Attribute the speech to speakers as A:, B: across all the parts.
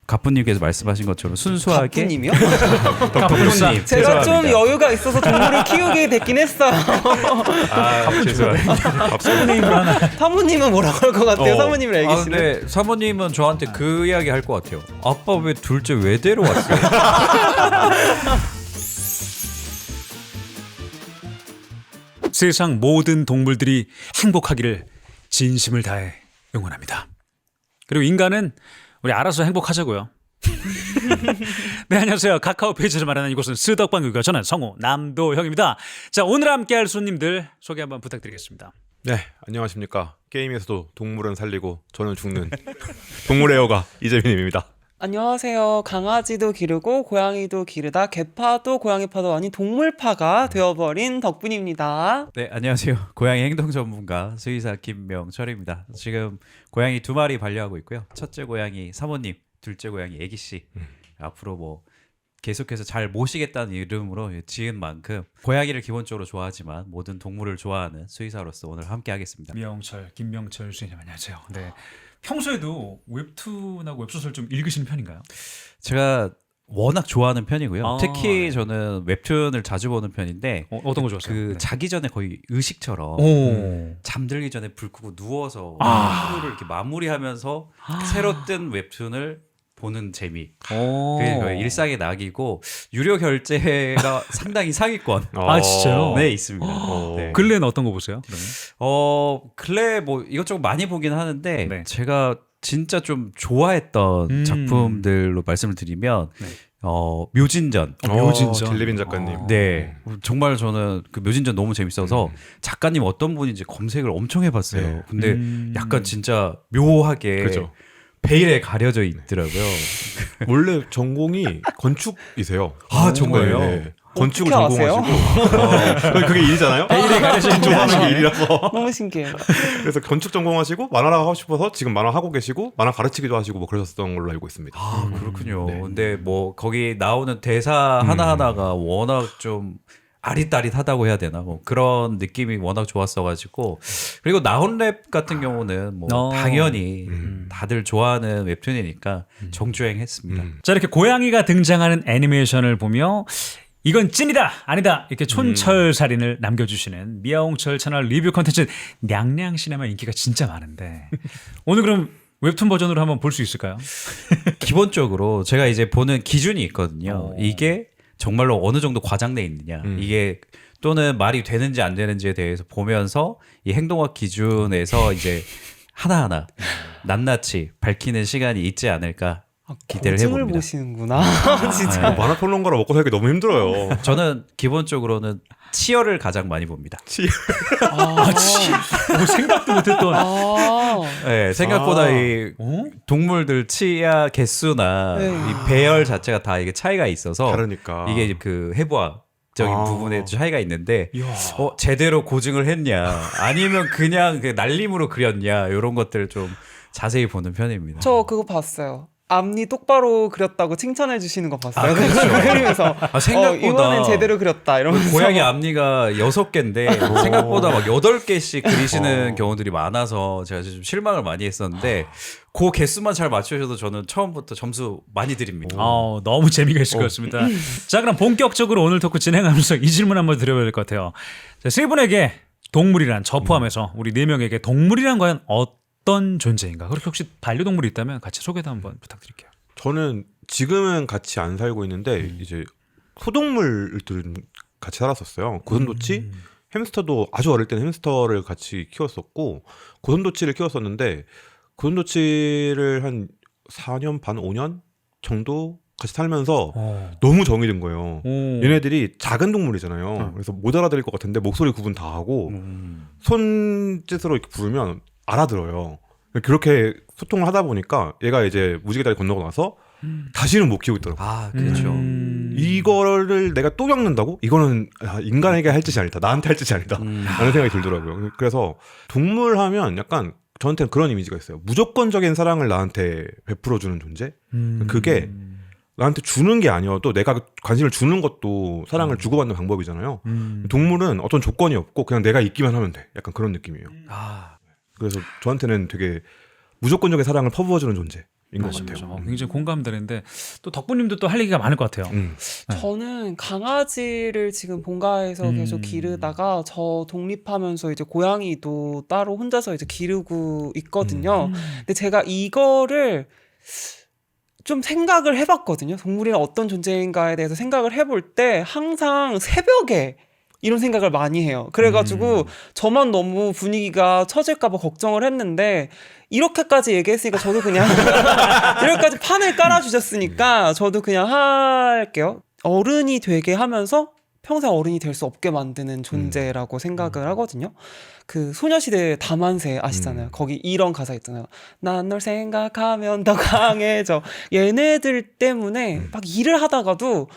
A: 가프님께서 말씀하신 것처럼 순수하게
B: 가프님이요?
A: 가프님
B: 제가 좀 여유가 있어서 동물을 키우게 됐긴 했어요.
A: 죄송합니다.
C: 사모님으로 하나.
B: 사모님은 뭐라고 할 것 같아요? 사모님을 알겠시네.
A: 근데 사모님은 저한테 그 이야기 할 것 같아요. 아빠 왜 둘째 왜 데려왔어요?
C: 세상 모든 동물들이 행복하기를 진심을 다해 응원합니다. 그리고 인간은 우리 알아서 행복하자고요. 네, 안녕하세요. 카카오 페이지를 마련한 이곳은 스덕방교가 저는 성우 남도형입니다. 자, 오늘 함께할 손님들 소개 한번 부탁드리겠습니다.
D: 네, 안녕하십니까. 게임에서도 동물은 살리고 저는 죽는 동물의 여가 이재민입니다.
B: 안녕하세요. 강아지도 기르고 고양이도 기르다 개파도 고양이파도 아닌 동물파가 되어버린 덕분입니다.
A: 네, 안녕하세요. 고양이 행동 전문가 수의사 김명철입니다. 지금 고양이 2마리 반려하고 있고요. 첫째 고양이 사모님, 둘째 고양이 애기씨. 앞으로 뭐 계속해서 잘 모시겠다는 이름으로 지은 만큼 고양이를 기본적으로 좋아하지만 모든 동물을 좋아하는 수의사로서 오늘 함께 하겠습니다.
C: 명철, 김명철 수님 안녕하세요. 네. 평소에도 웹툰하고 웹소설 좀 읽으시는 편인가요?
A: 제가 워낙 좋아하는 편이고요.
C: 아,
A: 특히
C: 네.
A: 저는 웹툰을 자주 보는 편인데
C: 어떤 거 좋아하세요?
A: 그
C: 네.
A: 자기 전에 거의 의식처럼
C: 오.
A: 잠들기 전에 불 끄고 누워서
C: 아.
A: 하루를 이렇게 마무리하면서 새로 뜬 웹툰을 보는 재미.
C: 오.
A: 그게 거의 일상의 낙이고 유료 결제가 상당히 상위권.
C: 아, 진짜요?
A: 네, 있습니다. 네.
C: 근래는 어떤 거 보세요? 그러면?
A: 근래 뭐 이것저것 많이 보긴 하는데
C: 네.
A: 제가 진짜 좀 좋아했던 작품들로 말씀을 드리면
C: 네.
A: 묘진전.
C: 묘진전.
D: 길리빈 작가님.
A: 네, 정말 저는 그 묘진전 너무 재밌어서 작가님 어떤 분인지 검색을 엄청 해봤어요.
D: 네.
A: 근데 약간 진짜 묘하게
D: 그죠.
A: 베일에 가려져 있더라고요.
D: 원래 전공이 건축이세요.
A: 아, 정말요?
D: 네. 건축을
B: 어떻게 아세요?
D: 전공하시고 그게 일이잖아요.
C: 베일에 가려져 있는
D: 좋아하는 게 일이라서.
B: 너무 신기해요.
D: 그래서 건축 전공하시고 만화를 하고 싶어서 지금 만화 하고 계시고 만화 가르치기도 하시고 뭐 그러셨던 걸로 알고 있습니다.
A: 아, 그렇군요.
D: 네.
A: 근데 뭐 거기 나오는 대사 하나하나가 워낙 좀 아릿아릿하다고 해야 되나 뭐 그런 느낌이 워낙 좋았어가지고 그리고 나온랩 같은 경우는 뭐 당연히 다들 좋아하는 웹툰이니까 정주행했습니다.
C: 자, 이렇게 고양이가 등장하는 애니메이션을 보며 이건 찐이다 아니다 이렇게 촌철살인을 남겨주시는 미아홍철 채널 리뷰 컨텐츠 냥냥시네마 인기가 진짜 많은데 오늘 그럼 웹툰 버전으로 한번 볼 수 있을까요?
A: 기본적으로 제가 이제 보는 기준이 있거든요.
C: 어.
A: 이게 정말로 어느 정도 과장돼 있느냐 이게 또는 말이 되는지 안 되는지에 대해서 보면서 이 행동학 기준에서 이제 하나하나 낱낱이 밝히는 시간이 있지 않을까 기대를
B: 고증을
A: 해봅니다.
B: 보시는구나. 진짜.
D: 아, 만화 평론가로 먹고 살기 너무 힘들어요.
A: 저는 기본적으로는 치어를 가장 많이 봅니다.
C: 뭐 생각도 못했던
A: 네, 생각보다
D: 아.
A: 이 동물들 치아 개수나
B: 네.
A: 이 배열 자체가 다 이게 차이가 있어서
D: 다르니까.
A: 이게 이제 그 해부학적인
D: 아.
A: 부분에 차이가 있는데
C: 이야.
A: 제대로 고증을 했냐 아니면 그냥 그 날림으로 그렸냐 이런 것들을 좀 자세히 보는 편입니다.
B: 저 그거 봤어요. 앞니 똑바로 그렸다고 칭찬해 주시는 거 봤어요. 그 그리면서
A: 생각보다
B: 이번엔 제대로 그렸다 이러면서
A: 고양이 앞니가 6개인데 생각보다 막 8개씩 그리시는 경우들이 많아서 제가 좀 실망을 많이 했었는데 그 개수만 잘 맞추셔도 저는 처음부터 점수 많이 드립니다.
C: 너무 재미가 있을 것 같습니다. 자, 그럼 본격적으로 오늘 토크 진행하면서 이 질문 한번 드려봐야 될 것 같아요. 자, 세 분에게 동물이란 저 포함해서 우리 네 명에게 동물이란 과연 어떤 존재인가? 그렇게 혹시 반려동물이 있다면 같이 소개도 한번 부탁드릴게요.
D: 저는 지금은 같이 안 살고 있는데 이제 소동물들은 같이 살았었어요. 고슴도치, 햄스터도 아주 어릴 때는 햄스터를 같이 키웠었고 고슴도치를 키웠었는데 고슴도치를 한 4년 반, 5년 정도 같이 살면서 너무 정이 든 거예요. 얘네들이 작은 동물이잖아요. 그래서 못 알아들을 것 같은데 목소리 구분 다 하고 손짓으로 이렇게 부르면 알아들어요. 그렇게 소통을 하다 보니까 얘가 이제 무지개 다리 건너고 나서 다시는 못 키우고 있더라고요.
A: 아, 그렇죠.
D: 이거를 내가 또 겪는다고? 이거는 인간에게 할 짓이 아니다. 나한테 할 짓이 아니다. 라는 생각이 들더라고요. 그래서 동물 하면 약간 저한테는 그런 이미지가 있어요. 무조건적인 사랑을 나한테 베풀어주는 존재? 그게 나한테 주는 게 아니어도 내가 관심을 주는 것도 사랑을 주고받는 방법이잖아요. 동물은 어떤 조건이 없고 그냥 내가 있기만 하면 돼. 약간 그런 느낌이에요.
A: 아,
D: 그래서 저한테는 되게 무조건적인 사랑을 퍼부어주는 존재. 것
C: 맞아,
D: 같아요.
C: 맞아. 굉장히 공감되는데 또 덕분님도 또 할 얘기가 많을 것 같아요. 네.
B: 저는 강아지를 지금 본가에서 계속 기르다가 저 독립하면서 이제 고양이도 따로 혼자서 이제 기르고 있거든요. 근데 제가 이거를 좀 생각을 해봤거든요. 동물이란 어떤 존재인가에 대해서 생각을 해볼 때 항상 새벽에 이런 생각을 많이 해요. 그래가지고 저만 너무 분위기가 처질까봐 걱정을 했는데 이렇게까지 얘기했으니까 저도 그냥 이렇게까지 판을 깔아주셨으니까 저도 그냥 할게요. 어른이 되게 하면서 평생 어른이 될 수 없게 만드는 존재라고 생각을 하거든요. 그 소녀시대 다만세 아시잖아요. 거기 이런 가사 있잖아요. 난 널 생각하면 더 강해져. 얘네들 때문에 막 일을 하다가도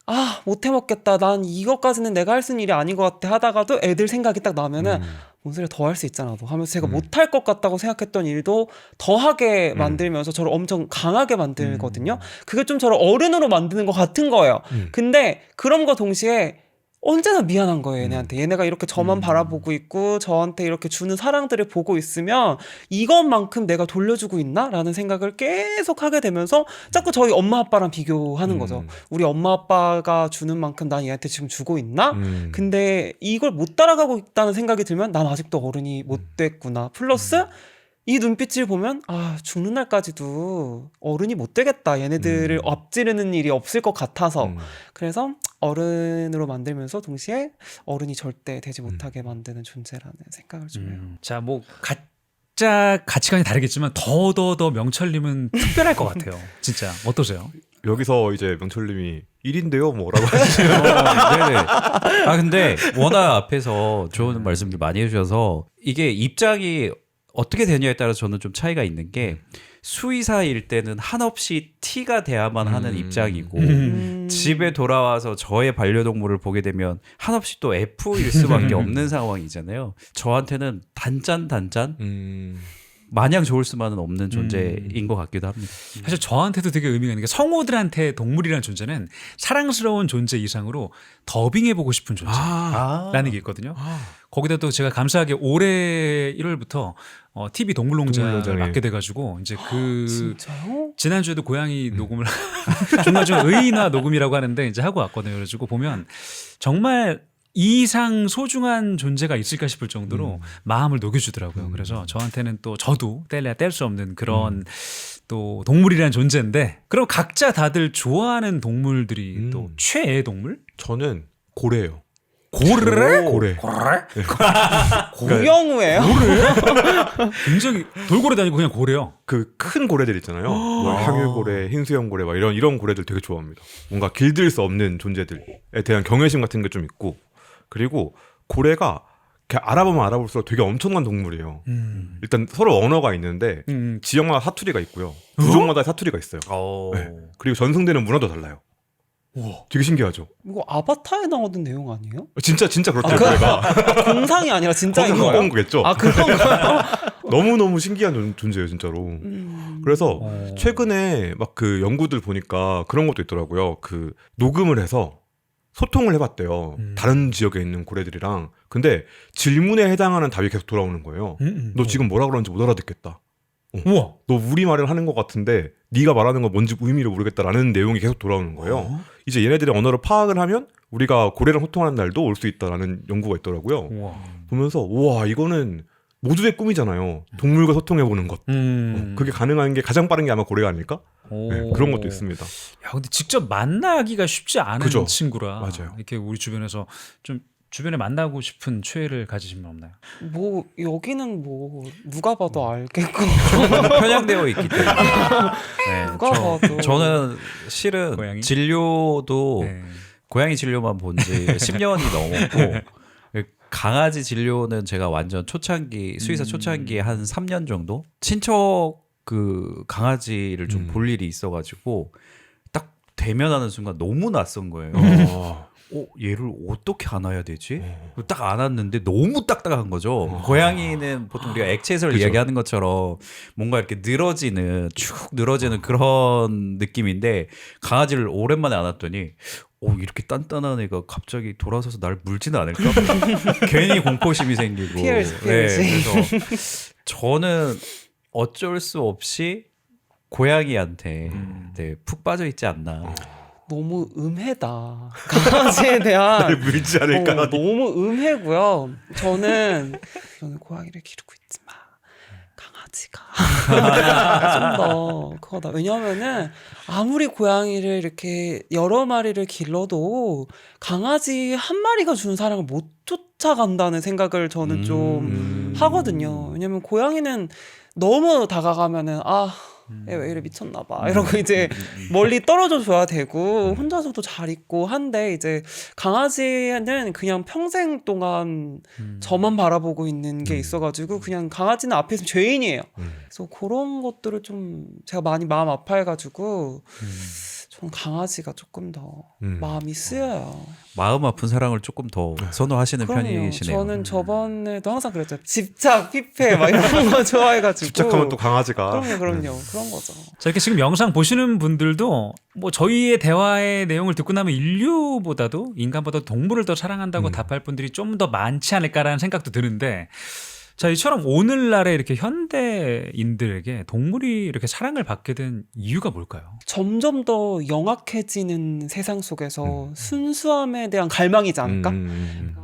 B: 아, 못 해먹겠다. 난 이것까지는 내가 할 수 있는 일이 아닌 것 같아 하다가도 애들 생각이 딱 나면은 뭔 소리야 더 할 수 있잖아. 너 하면서 제가 못할 것 같다고 생각했던 일도 더 하게 만들면서 저를 엄청 강하게 만들거든요. 그게 좀 저를 어른으로 만드는 것 같은 거예요. 근데 그럼과 동시에 언제나 미안한 거예요, 얘네한테. 얘네가 이렇게 저만 바라보고 있고 저한테 이렇게 주는 사랑들을 보고 있으면 이것만큼 내가 돌려주고 있나? 라는 생각을 계속 하게 되면서 자꾸 저희 엄마 아빠랑 비교하는 거죠. 우리 엄마 아빠가 주는 만큼 난 얘한테 지금 주고 있나? 근데 이걸 못 따라가고 있다는 생각이 들면 난 아직도 어른이 못 됐구나. 플러스 이 눈빛을 보면 아 죽는 날까지도 어른이 못 되겠다. 얘네들을 앞지르는 일이 없을 것 같아서 그래서 어른으로 만들면서 동시에 어른이 절대 되지 못하게 만드는 존재라는 생각을 좀 해요.
C: 자, 뭐 각자 가치관이 다르겠지만 더 명철님은 특별할 것 같아요. 진짜 어떠세요?
D: 여기서 이제 명철님이 1인데요 뭐라고 하시죠?
A: 네네. 아 근데 워낙 앞에서 좋은 말씀들 많이 해주셔서 이게 입장이 어떻게 되냐에 따라서 저는 좀 차이가 있는 게 수의사일 때는 한없이 T가 돼야만 하는 입장이고 집에 돌아와서 저의 반려동물을 보게 되면 한없이 또 F일 수밖에 없는 상황이잖아요. 저한테는 단짠 마냥 좋을 수만은 없는 존재인 것 같기도 합니다.
C: 사실 저한테도 되게 의미가 있는 게 성우들한테 동물이라는 존재는 사랑스러운 존재 이상으로 더빙해보고 싶은 존재라는 게 있거든요. 거기다 또 제가 감사하게 올해 1월부터 TV 동물농장을
D: 동물농장에.
C: 맡게 돼가지고 이제 그
B: 진짜요?
C: 지난주에도 고양이 녹음을 중간중간 의인화 녹음이라고 하는데 이제 하고 왔거든요. 그래가지고 보면 정말 이 이상 소중한 존재가 있을까 싶을 정도로 마음을 녹여주더라고요. 그래서 저한테는 또 저도 뗄래야 뗄 수 없는 그런 또 동물이라는 존재인데 그럼 각자 다들 좋아하는 동물들이 또 최애 동물?
D: 저는 고래예요.
C: 고래?
D: 고래.
B: 고영우예요?
C: 굉장히 돌고래도 아니고 그냥 고래요.
D: 그 큰 고래들 있잖아요. 뭐 향유고래, 흰수염고래 막 이런 고래들 되게 좋아합니다. 뭔가 길들 수 없는 존재들에 대한 경외심 같은 게 좀 있고 그리고 고래가 이렇게 알아보면 알아볼수록 되게 엄청난 동물이에요. 일단 서로 언어가 있는데 지역마다 사투리가 있고요. 부족마다 사투리가 있어요. 네. 그리고 전승되는 문화도 달라요. 되게 신기하죠.
B: 이거 아바타에 나오던 내용 아니에요?
D: 진짜 그렇대요. 고래가
B: 공상이 아니라 진짜인
D: 거기서
B: 거예요?
D: 온 거겠죠.
B: 아 그런가요?
D: 너무너무 신기한 존재예요, 진짜로. 그래서 최근에 막 그 연구들 보니까 그런 것도 있더라고요. 그 녹음을 해서 소통을 해봤대요. 다른 지역에 있는 고래들이랑. 근데 질문에 해당하는 답이 계속 돌아오는 거예요. 너 지금 뭐라 그러는지 못 알아듣겠다.
C: 우와.
D: 너 우리말을 하는 것 같은데 네가 말하는 건 뭔지 의미를 모르겠다라는 내용이 계속 돌아오는 거예요. 이제 얘네들의 언어를 파악을 하면 우리가 고래랑 소통하는 날도 올 수 있다라는 연구가 있더라고요.
C: 우와.
D: 보면서 우와 이거는 모두의 꿈이잖아요. 동물과 소통해보는 것. 그게 가능한 게 가장 빠른 게 아마 고래가 아닐까? 네, 그런 것도 있습니다.
C: 야, 근데 직접 만나기가 쉽지 않은
D: 그죠?
C: 친구라
D: 맞아요.
C: 이렇게 우리 주변에서 좀 주변에 만나고 싶은 최애를 가지신 분 없나요?
B: 뭐 여기는 뭐 누가 봐도 알겠고
A: 편향되어 있기 때문에. 네,
B: 누가 봐도
A: 저는 실은
C: 고양이?
A: 진료도
C: 네.
A: 고양이 진료만 본 지 10년이 넘었고 강아지 진료는 제가 완전 초창기 수의사 초창기에 한 3년 정도 친척 그 강아지를 좀 볼 일이 있어가지고 딱 대면하는 순간 너무 낯선 거예요. 얘를 어떻게 안아야 되지? 딱 안았는데 너무 딱딱한 거죠. 고양이는 보통 우리가 액체해서를
D: 그죠.
A: 이야기하는 것처럼 뭔가 이렇게 늘어지는 축 늘어지는 그런 느낌인데 강아지를 오랜만에 안았더니 이렇게 단단한 애가 갑자기 돌아서서 날 물지는 않을까? 괜히 공포심이 생기고.
B: 피해야지.
A: 그래서 저는 어쩔 수 없이 고양이한테 네, 푹 빠져 있지 않나.
B: 너무 음해다. 강아지에 대한
D: 날 물지 않을까.
B: 너무 음해고요. 저는 고양이를 기르고 있지만 강아지가 좀 더 그거다. 왜냐하면은 아무리 고양이를 이렇게 여러 마리를 길러도 강아지 한 마리가 주는 사랑을 못 쫓아간다는 생각을 저는 좀 하거든요. 왜냐면 고양이는 너무 다가가면은 얘 왜 이래 미쳤나 봐 이러고 이제 멀리 떨어져 줘야 되고 혼자서도 잘 있고 한데 이제 강아지는 그냥 평생 동안 저만 바라보고 있는 게 있어가지고 그냥 강아지는 앞에 있으면 죄인이에요. 그래서 그런 것들을 좀 제가 많이 마음 아파해가지고 전 강아지가 조금 더 마음이 쓰여요.
A: 마음 아픈 사랑을 조금 더 선호하시는
B: 그럼요.
A: 편이시네요.
B: 저는 저번에도 항상 그랬죠. 집착, 피폐 막 이런 거 좋아해가지고.
D: 집착하면 또 강아지가.
B: 그럼요. 그런 거죠.
C: 자, 이렇게 지금 영상 보시는 분들도 뭐 저희의 대화의 내용을 듣고 나면 인류보다도 인간보다 동물을 더 사랑한다고 답할 분들이 좀 더 많지 않을까라는 생각도 드는데 자, 이처럼 오늘날의 이렇게 현대인들에게 동물이 이렇게 사랑을 받게 된 이유가 뭘까요?
B: 점점 더 영악해지는 세상 속에서 순수함에 대한 갈망이지 않을까?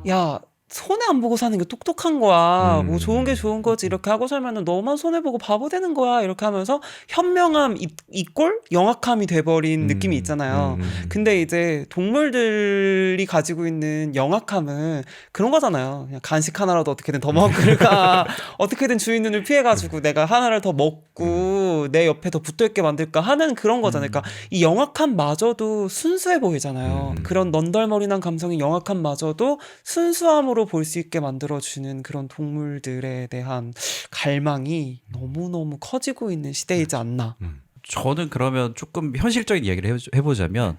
B: 야, 손해 안 보고 사는 게 똑똑한 거야. 뭐 좋은 게 좋은 거지. 이렇게 하고 살면은 너만 손해 보고 바보 되는 거야. 이렇게 하면서 현명함 이꼴 영악함이 돼버린 느낌이 있잖아요. 근데 이제 동물들이 가지고 있는 영악함은 그런 거잖아요. 그냥 간식 하나라도 어떻게든 더 먹을까, 어떻게든 주인 눈을 피해가지고 내가 하나를 더 먹고 내 옆에 더 붙어있게 만들까 하는 그런 거잖아요. 그러니까 이 영악함마저도 순수해 보이잖아요. 그런 넌덜머리난 감성의 영악함마저도 순수함으로 볼 수 있게 만들어주는 그런 동물들에 대한 갈망이 너무너무 커지고 있는 시대이지 않나.
A: 저는 그러면 조금 현실적인 이야기를 해보자면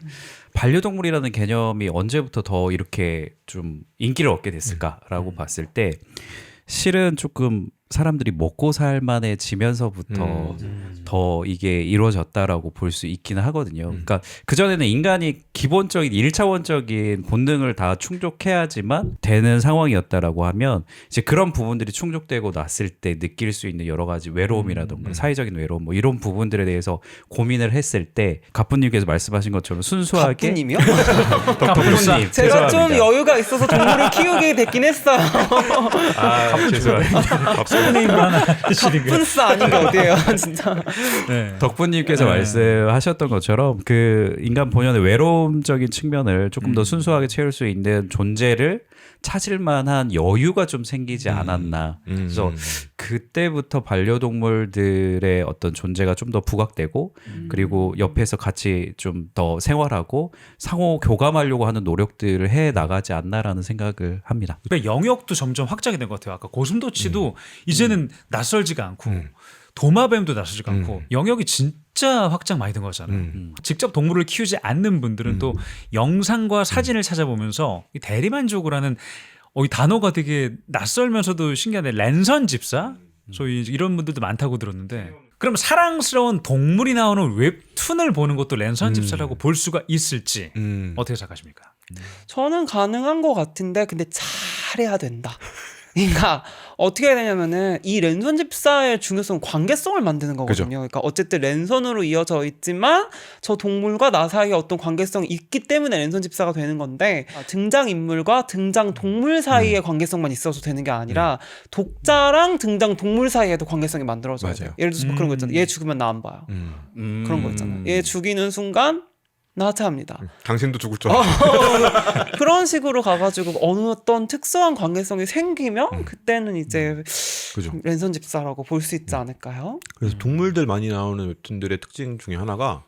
A: 반려동물이라는 개념이 언제부터 더 이렇게 좀 인기를 얻게 됐을까라고 봤을 때 실은 조금 사람들이 먹고 살만해지면서부터 더 이게 이루어졌다라고 볼 수 있기는 하거든요. 그러니까 그전에는 인간이 기본적인 1차원적인 본능을 다 충족해야지만 되는 상황이었다라고 하면 이제 그런 부분들이 충족되고 났을 때 느낄 수 있는 여러 가지 외로움이라던가 사회적인 외로움 뭐 이런 부분들에 대해서 고민을 했을 때 가뿐님께서 말씀하신 것처럼 순수하게
B: 가뿐님이요?
A: 가뿐님
B: 제가 좀 여유가 있어서 동물을 키우게 됐긴 했어요.
A: 죄송합니다.
C: 선생님도 하나 하시는 거예요.
B: 가뿐스 아닌 게 어디예요, 진짜.
C: 네.
A: 덕분님께서 말씀하셨던 것처럼 그 인간 본연의 외로움적인 측면을 조금 더 순수하게 채울 수 있는 존재를 찾을 만한 여유가 좀 생기지 않았나. 그래서 그때부터 반려동물들의 어떤 존재가 좀 더 부각되고 그리고 옆에서 같이 좀 더 생활하고 상호 교감하려고 하는 노력들을 해 나가지 않나라는 생각을 합니다.
C: 그러니까 영역도 점점 확장이 된 것 같아요. 아까 고슴도치도 이제는 낯설지가 않고 도마뱀도 낯설지가 않고 영역이 진짜 확장 많이 된 거잖아요. 직접 동물을 키우지 않는 분들은 또 영상과 사진을 찾아보면서 이 대리만족을 하는 이 단어가 되게 낯설면서도 신기한데 랜선 집사? 소위 이런 분들도 많다고 들었는데 그럼 사랑스러운 동물이 나오는 웹툰을 보는 것도 랜선 집사라고 볼 수가 있을지 어떻게 생각하십니까?
B: 저는 가능한 것 같은데 근데 잘해야 된다. 그러니까 어떻게 해야 되냐면은 이 랜선 집사의 중요성은 관계성을 만드는 거거든요.
D: 그죠.
B: 그러니까 어쨌든 랜선으로 이어져 있지만 저 동물과 나 사이에 어떤 관계성이 있기 때문에 랜선 집사가 되는 건데 등장 인물과 등장 동물 사이의 관계성만 있어서 되는 게 아니라 독자랑 등장 동물 사이에도 관계성이 만들어져야 돼요.
D: 맞아요.
B: 예를 들어서 뭐 그런 거 있잖아요. 얘 죽으면 나 안 봐요. 그런 거 있잖아요. 얘 죽이는 순간 나한테 합니다.
D: 당신도 죽을 줄
B: 그런 식으로 가가지고 어떤 특수한 관계성이 생기면 그때는 이제
D: 그죠.
B: 랜선 집사라고 볼 수 있지 않을까요?
D: 그래서 동물들 많이 나오는 웹툰들의 특징 중에 하나가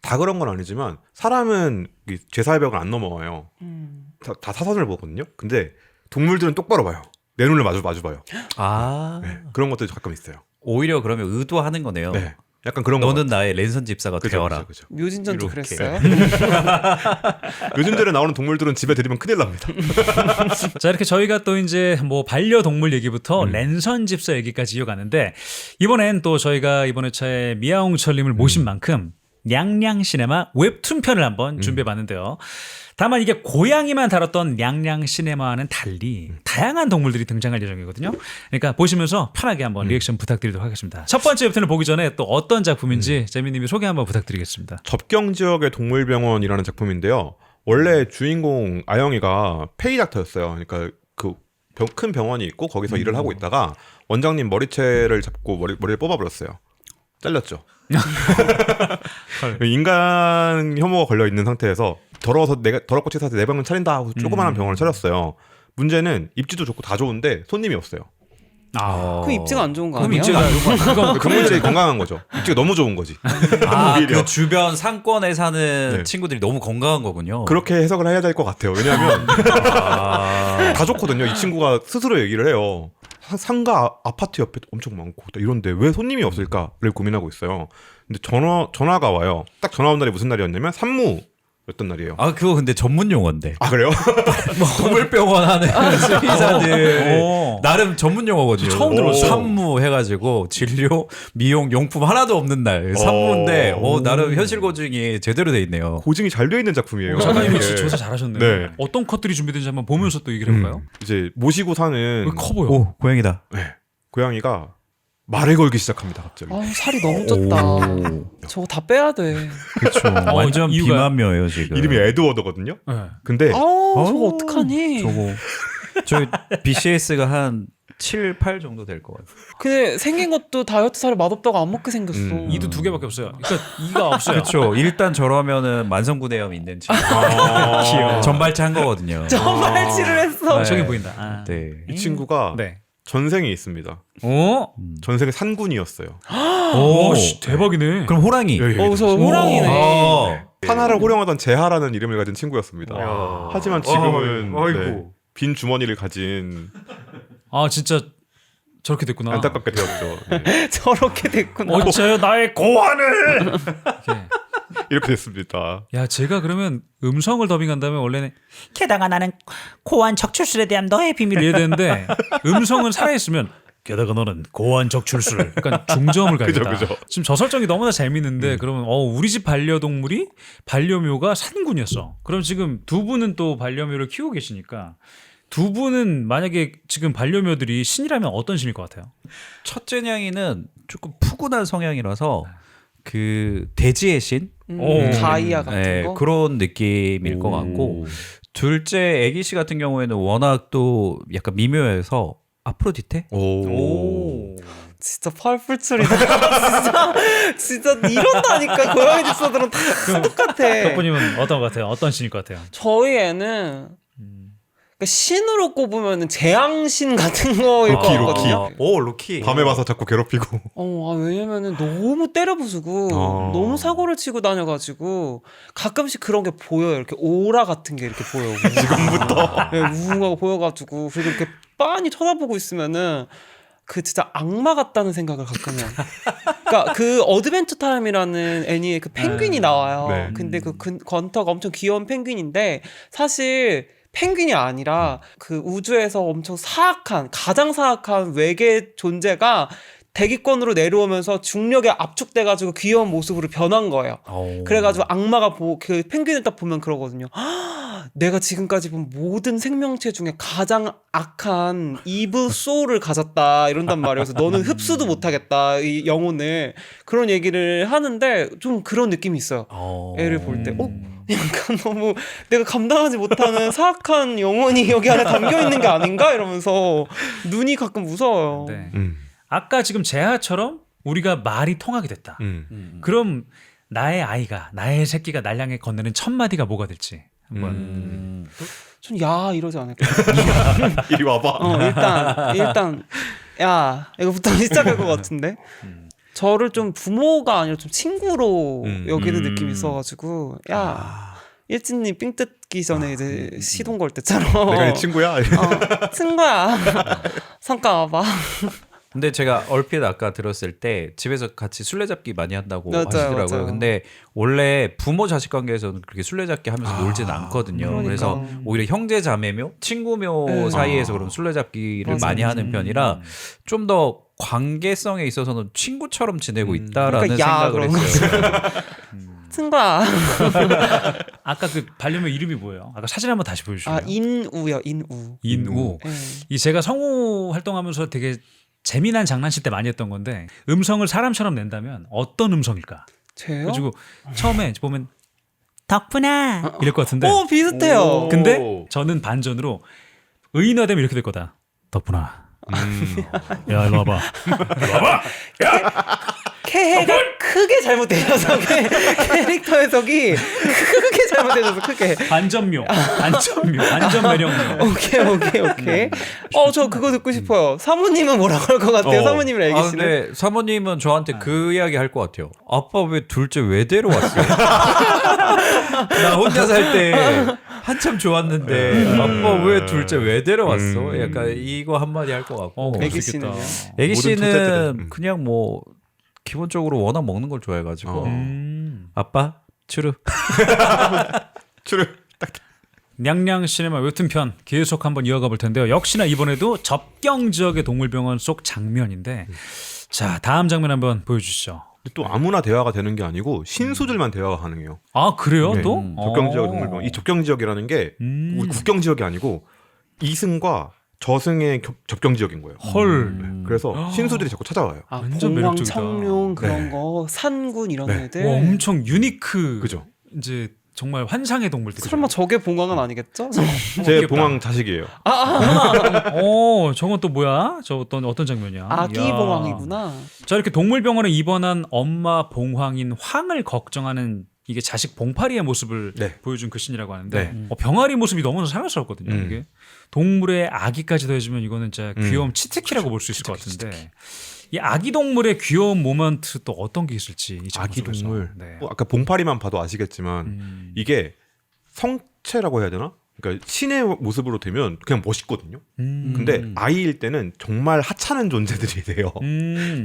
D: 다 그런 건 아니지만 사람은 이 죄사의 벽을 안 넘어와요. 다 사선을 보거든요. 근데 동물들은 똑바로 봐요. 내 눈을 마주 봐요.
A: 아
D: 네, 그런 것들이 가끔 있어요.
A: 오히려 그러면 의도하는 거네요.
D: 네, 약간 그런 거.
A: 너는 나의 랜선 집사가
D: 그죠,
A: 되어라.
D: 그죠, 그죠.
B: 묘진전도
A: 이렇게.
B: 그랬어요.
D: 요즘들에 나오는 동물들은 집에 들이면 큰일 납니다.
C: 자, 이렇게 저희가 또 이제 뭐 반려동물 얘기부터 랜선 집사 얘기까지 이어가는데 이번엔 또 저희가 이번 회차에 미아홍철님을 모신 만큼 냥냥 시네마 웹툰 편을 한번 준비해봤는데요. 다만 이게 고양이만 다뤘던 냥냥 시네마와는 달리 다양한 동물들이 등장할 예정이거든요. 그러니까 보시면서 편하게 한번 리액션 부탁드리도록 하겠습니다. 첫 번째 웹툰을 보기 전에 또 어떤 작품인지 재민님이 소개 한번 부탁드리겠습니다.
D: 접경 지역의 동물병원이라는 작품인데요. 원래 주인공 아영이가 페이닥터였어요. 그러니까 그 큰 병원이 있고 거기서 일을 하고 있다가 원장님 머리채를 잡고 머리를 뽑아버렸어요. 잘렸죠. 인간 혐오가 걸려 있는 상태에서 더럽고 치사해서 내 병을 차린다 하고 조그마한 병원을 차렸어요. 문제는 입지도 좋고 다 좋은데 손님이 없어요.
B: 그 입지가 안 좋은 거
C: 그럼
B: 아니에요?
C: 입지가 안 좋은 거 아니에요?
D: 동물들이 건강한 거죠. 입지가 너무 좋은 거지. 오히려.
A: 그 주변 상권에 사는
D: 네.
A: 친구들이 너무 건강한 거군요.
D: 그렇게 해석을 해야 될 것 같아요. 왜냐하면
A: 아,
D: 다 좋거든요. 이 친구가 스스로 얘기를 해요. 상가 아파트 옆에 엄청 많고 이런데 왜 손님이 없을까를 고민하고 있어요. 근데 전화가 와요. 딱 전화 온 날이 무슨 날이었냐면 산무였던 날이에요.
A: 아 그거 근데 전문 용어인데.
D: 아 그래요?
A: 동물병원 하는 의사들
C: 오.
A: 나름 전문 용어거든요.
C: 처음 들었어요.
A: 산무 해가지고 진료, 미용, 용품 하나도 없는 날 산무인데 나름 현실 고증이 제대로 돼 있네요.
D: 고증이 잘 되어 있는 작품이에요.
C: 작가님
D: 이게.
C: 진짜 조사 잘하셨네요.
D: 네.
C: 어떤 컷들이 준비된지 한번 보면서 또 얘기를 해볼까요?
D: 이제 모시고 사는
C: 왜 커 보여?
A: 오 고양이다.
D: 네, 고양이가 말을 걸기 시작합니다. 갑자기.
B: 아, 살이 너무 쪘다. 저거 다 빼야 돼.
A: 그렇죠. 완전
C: 이유가-
A: 비만묘예요 지금.
D: 이름이 에드워드거든요.
C: 네.
D: 근데
B: 저거 어떡하니?
A: 저희 BCS가 한 7, 8 정도 될 것 같아요.
B: 근데 생긴 것도 다이어트 살이 맛없다고 안 먹게 생겼어.
C: 이도 2개밖에 없어요. 그러니까 이가 없어요.
A: 그렇죠. 일단 저러면은 만성구내염 있는 친구.
C: 귀여워.
A: 전발치 한 거거든요.
B: 정말치를 했어.
A: 네.
C: 저기 보인다. 아.
A: 네.
D: 이 친구가
C: 네.
D: 전생에 있습니다.
C: 오,
D: 전생에 산군이었어요.
A: 오,
C: 씨, 대박이네.
A: 그럼 호랑이.
B: 저 호랑이네.
A: 어.
D: 하나를 호령하던 제하라는 이름을 가진 친구였습니다.
A: 와.
D: 하지만 지금은
A: 아이고.
D: 네, 빈 주머니를 가진
C: 아 진짜 저렇게 됐구나.
D: 안타깝게 되었죠. 네.
B: 저렇게 됐구나.
C: 어째요 나의 고환을. 이렇게.
D: 이렇게 됐습니다.
C: 야 제가 그러면 음성을 더빙한다면 원래는
E: 게다가 나는 고환 적출술에 대한 너의 비밀을
C: 이래야 되는데 음성은 살아있으면 게다가 너는 고환 적출술 약간 중점을 가겠다.
D: 그죠.
C: 지금 저 설정이 너무나 재밌는데 그러면 우리 집 반려동물이 반려묘가 산군이었어. 그럼 지금 두 분은 또 반려묘를 키우고 계시니까 두 분은 만약에 지금 반려묘들이 신이라면 어떤 신일 것 같아요?
A: 첫째 냥이는 조금 푸근한 성향이라서 그 대지의 신
B: 가이아 같은
A: 네,
B: 거.
A: 그런 느낌일 것 같고 둘째 애기 씨 같은 경우에는 워낙 또 약간 미묘해서 아프로디테?
B: 진짜 펄풀출이다. 진짜 이런다니까 고양이 집사들은 다 똑같아.
C: 덕분님은 어떤 것 같아요? 어떤 신일 것 같아요?
B: 저희 애는 그러니까 신으로 꼽으면 재앙신 같은 거일 것
D: 로키,
B: 같거든요.
A: 오 로키.
D: 밤에 와서 자꾸 괴롭히고.
B: 왜냐면은 너무 때려 부수고 너무 사고를 치고 다녀가지고 가끔씩 그런 게 보여요. 이렇게 오라 같은 게 이렇게 보여요. 지금부터 네, 우웅하고 보여가지고 그리고 이렇게 빤히 쳐다보고 있으면은 그 진짜 악마 같다는 생각을 가끔 해요. 그러니까 그 어드벤처 타임이라는 애니에 그 펭귄이 나와요.
D: 네.
B: 근데 그 건터가 엄청 귀여운 펭귄인데 사실 펭귄이 아니라 그 우주에서 엄청 가장 사악한 외계 존재가 대기권으로 내려오면서 중력에 압축돼가지고 귀여운 모습으로 변한 거예요. 그래가지고 악마가 그 펭귄을 딱 보면 그러거든요. 내가 지금까지 본 모든 생명체 중에 가장 악한 이브 소울을 가졌다 이런단 말이에요. 그래서 너는 흡수도 못하겠다 이 영혼을 그런 얘기를 하는데 좀 그런 느낌이 있어요. 애를 볼 때 약간 너무 내가 감당하지 못하는 사악한 영혼이 여기 안에 담겨 있는 게 아닌가 이러면서 눈이 가끔 무서워요.
C: 네. 아까 지금 재하처럼 우리가 말이 통하게 됐다. 그럼 나의 아이가 나의 새끼가 날 향해 건네는 첫 마디가 뭐가 될지 한번.
B: 전 야 이러지 않을까요?
D: 이리 와봐.
B: 일단 야 이거부터 시작할 것 같은데 저를 좀 부모가 아니라 좀 친구로 여기는 느낌이 있어가지고 야 일진님 삥 뜯기 전에 이제 시동 걸 때처럼
D: 내가 네 친구야.
B: 친구야 잠깐 와봐.
A: 근데 제가 얼핏 아까 들었을 때 집에서 같이 술래잡기 많이 한다고
B: 맞아요,
A: 하시더라고요.
B: 맞아요.
A: 근데 원래 부모 자식 관계에서는 그렇게 술래잡기 하면서 놀지는 않거든요.
B: 그러니까.
A: 그래서 오히려 형제 자매묘, 친구묘
B: 네.
A: 사이에서 그런 술래잡기를
B: 맞아요.
A: 많이 하는 편이라 좀 더 관계성에 있어서는 친구처럼 지내고 있다라는
B: 그러니까 야,
A: 생각을
B: 그런
A: 했어요.
B: 같은 거야.
C: 아까 그 반려묘 이름이 뭐예요? 아까 사진 한번 다시 보여주실래요?
B: 아 인우요, 인우.
C: 인우.
B: 네.
C: 이 제가 성우 활동하면서 되게 재미난 장난칠 때 많이 했던 건데 음성을 사람처럼 낸다면 어떤 음성일까?
B: 쟤요?
C: 그래가지고 처음에 보면
E: 덕분아.
C: 이럴 것 같은데
B: 오 비슷해요.
D: 오.
C: 근데 저는 반전으로 의인화되면 이렇게 될 거다. 덕분아. 야 일로 와봐.
B: 캐해가 크게 잘못되셔서 캐릭터 해석이 크게 잘못되셔서 크게.
C: 반전묘. 반전 매력묘.
B: 오케이. 저 그거 듣고 싶어요. 사모님은 뭐라고 할 것 같아요? 사모님이랑 애기 씨는.
A: 근데 사모님은 저한테 그 이야기 할 것 같아요. 아빠 왜 둘째 왜 데려왔어요? 나 혼자 살 때 한참 좋았는데 아빠 왜 둘째 왜 데려왔어? 약간 이거 한마디 할 것 같고.
C: 그럴
B: 애기
C: 수 있겠다.
B: 씨는요?
A: 애기
D: 모든
A: 씨는
D: 첫째들은.
A: 그냥 뭐 기본적으로 워낙 먹는 걸 좋아해가지고 아빠 추루.
C: 냥냥 시네마 웹툰편 계속 한번 이어가 볼 텐데요. 역시나 이번에도 접경 지역의 동물병원 속 장면인데 자 다음 장면 한번 보여주시죠.
D: 또 아무나 대화가 되는 게 아니고 신수들만 대화가 가능해요.
C: 아 그래요
D: 네.
C: 또?
D: 접경 지역 동물병원. 이 접경 지역이라는 게 우리 국경 지역이 아니고 이승과 저승의 접경 지역인 거예요.
C: 헐.
D: 그래서 신수들이 자꾸 찾아와요.
B: 아,
C: 완전
B: 봉황,
C: 매력적이다.
B: 청룡 그런
D: 네.
B: 거, 산군 이런
D: 네.
B: 애들.
C: 와, 엄청 유니크.
D: 그죠?
C: 이제 정말 환상의 동물들이.
B: 설마 저게 봉황은 아니겠죠?
D: 제
C: 귀엽다.
D: 봉황 자식이에요.
C: 저건 또 뭐야? 저 어떤 장면이야?
B: 아기
C: 이야.
B: 봉황이구나.
C: 자 이렇게 동물병원에 입원한 엄마 봉황인 황을 걱정하는 이게 자식 봉파리의 모습을
D: 네.
C: 보여준 그 씬이라고 하는데
D: 네.
C: 병아리 모습이 너무나 사랑스럽거든요.
D: 음.
C: 이게 동물의 아기까지 더해주면 이거는 진짜 귀여움 치트키라고 볼 수 있을 것 같은데 이 아기 동물의 귀여운 모먼트 또 어떤 게 있을지 이 작품
D: 아기
C: 속에서.
D: 동물.
C: 네.
D: 아까 봉파리만 봐도 아시겠지만 이게 성체라고 해야 되나? 그러니까 신의 모습으로 되면 그냥 멋있거든요. 근데 아이일 때는 정말 하찮은 존재들이 돼요.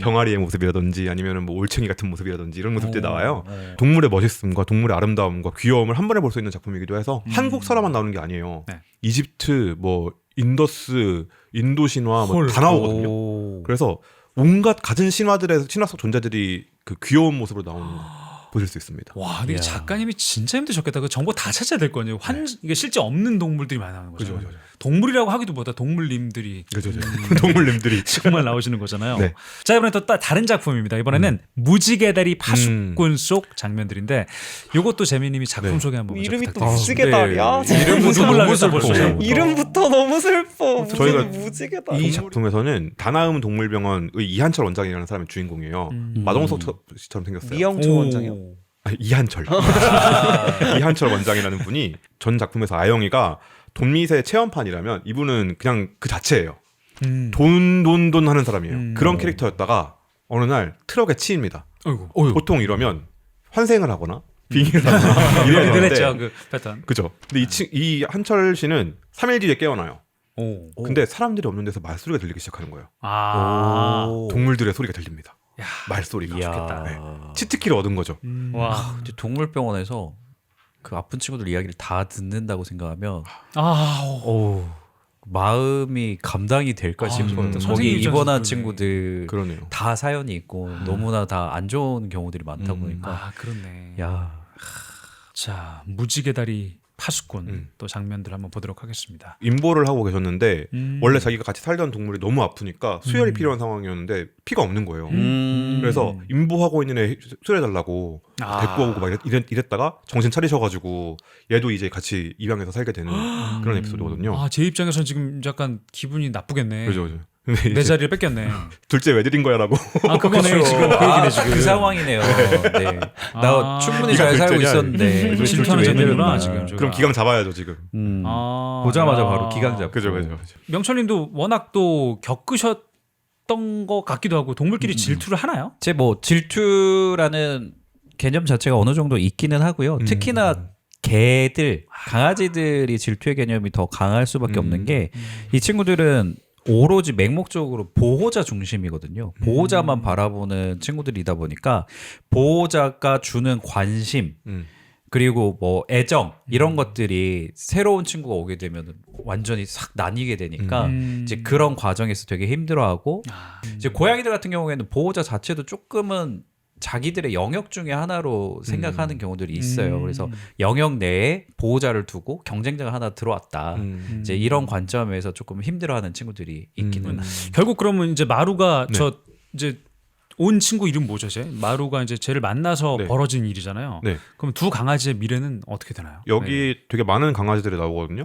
D: 병아리의 모습이라든지 아니면 뭐 올챙이 같은 모습이라든지 이런 모습들이 나와요. 동물의 멋있음과 동물의 아름다움과 귀여움을 한 번에 볼 수 있는 작품이기도 해서 한국 설화만 나오는 게 아니에요.
C: 네.
D: 이집트, 뭐 인더스, 인도 신화 뭐
C: 헐.
D: 다 나오거든요.
A: 오.
D: 그래서 온갖 가진 신화들의 신화 속 존재들이 그 귀여운 모습으로 나오는 거 보실 수 있습니다.
C: 와, 근데 이
A: 이야.
C: 작가님이 진짜 힘드셨겠다. 그 정보 다 찾아야 될 거 아니에요. 이게 실제 없는 동물들이 많이 나오는 거죠.
D: 그죠.
C: 동물이라고 하기도 보다 동물님들이
D: 그죠. 동물님들이
C: 정말 나오시는 거잖아요.
D: 네.
C: 자 이번에 또 다른 작품입니다. 이번에는 무지개다리 파수꾼 속 장면들인데 이것도 재민님이 작품
D: 네.
C: 소개 한번 먼저
B: 이름이 또
C: 부탁드립니다.
B: 무지개다리야.
A: 이름부터
C: 눈물
A: 너무
C: 나겠다,
A: 슬퍼.
C: 벌써.
B: 이름부터 너무 슬퍼.
D: 저희가
B: 무지개다리.
D: 이 작품에서는 다나음 동물병원의 이한철 원장이라는 사람이 주인공이에요. 마동석 씨처럼 생겼어요.
B: 미영초 원장이요.
D: 아니, 이한철. 이한철 원장이라는 분이 전 작품에서 아영이가 돈미세 체험판이라면 이분은 그냥 그 자체예요. 돈 하는 사람이에요. 그런 캐릭터였다가 어느 날 트럭에 치입니다.
C: 어이구.
D: 보통 이러면 환생을 하거나 빙의를 하거나 이래야
C: 늘
D: 되는데
C: 했죠 그 패턴.
D: 그죠. 근데 이 한철 씨는 3일 뒤에 깨어나요.
C: 오.
D: 근데 사람들이 없는 데서 말소리가 들리기 시작하는 거예요.
C: 아.
D: 동물들의 소리가 들립니다.
C: 야.
D: 말소리가.
A: 이야.
D: 네. 치트키를 얻은 거죠.
C: 와.
A: 이제 동물병원에서 그 아픈 친구들 이야기를 다 듣는다고 생각하면
C: 아.
A: 마음이 감당이 될까 싶어요.
C: 그렇다. 선생님
A: 거기
C: 입장에서
A: 입원한
C: 그러네.
A: 친구들
D: 그러네요.
A: 다 사연이 있고 너무나 다 안 좋은 경우들이 많다 보니까
C: 아 그렇네.
A: 야
C: 자 무지개다리 파수꾼
D: 음.
C: 또 장면들 한번 보도록 하겠습니다.
D: 임보를 하고 계셨는데
C: 음.
D: 원래 자기가 같이 살던 동물이 너무 아프니까 수혈이 필요한 상황이었는데 피가 없는 거예요. 그래서 임보하고 있는 애 수혈해달라고
C: 아.
D: 데리고 오고 막 이랬다가 정신 차리셔가지고 얘도 이제 같이 입양해서 살게 되는 그런 에피소드거든요.
C: 아, 제 입장에서는 지금 약간 기분이 나쁘겠네.
D: 그죠. 근데
C: 내
D: 이제
C: 자리를 뺏겼네.
D: 둘째 왜 드린 거야라고.
C: 아, 그거네. 지금 그 얘기네, 지금.
A: 그 상황이네요. 네. 나
C: 아.
A: 충분히
D: 네가
A: 잘 살고
D: 둘째냐?
A: 있었는데
D: 둘째
C: 질투하는
D: 왜
C: 장면이구나,
A: 이러나.
C: 지금. 저가.
D: 그럼 기강 잡아야죠 지금.
C: 아,
A: 보자마자
C: 야.
A: 바로 기강 잡고.
D: 그죠.
C: 명철님도 워낙 또 겪으셨던 것 같기도 하고 동물끼리 질투를 하나요?
A: 제 뭐 질투라는 개념 자체가 어느 정도 있기는 하고요. 특히나 개들, 강아지들이 질투의 개념이 더 강할 수밖에 없는 게 이 친구들은 오로지 맹목적으로 보호자 중심이거든요. 보호자만 바라보는 친구들이다 보니까 보호자가 주는 관심 그리고 뭐 애정 이런 것들이 새로운 친구가 오게 되면 완전히 싹 나뉘게 되니까 이제 그런 과정에서 되게 힘들어하고 이제 고양이들 같은 경우에는 보호자 자체도 조금은 자기들의 영역 중에 하나로 생각하는 경우들이 있어요. 그래서 영역 내에 보호자를 두고 경쟁자가 하나 들어왔다. 이제 이런 관점에서 조금 힘들어하는 친구들이 있기는.
C: 결국 그러면 이제 마루가
D: 네.
C: 저 이제 온 친구 이름 뭐죠? 쟤? 마루가 이제 쟤를 만나서
D: 네.
C: 벌어진 일이잖아요.
D: 네.
C: 그럼 두 강아지의 미래는 어떻게 되나요?
D: 여기 되게 많은 강아지들이 나오거든요.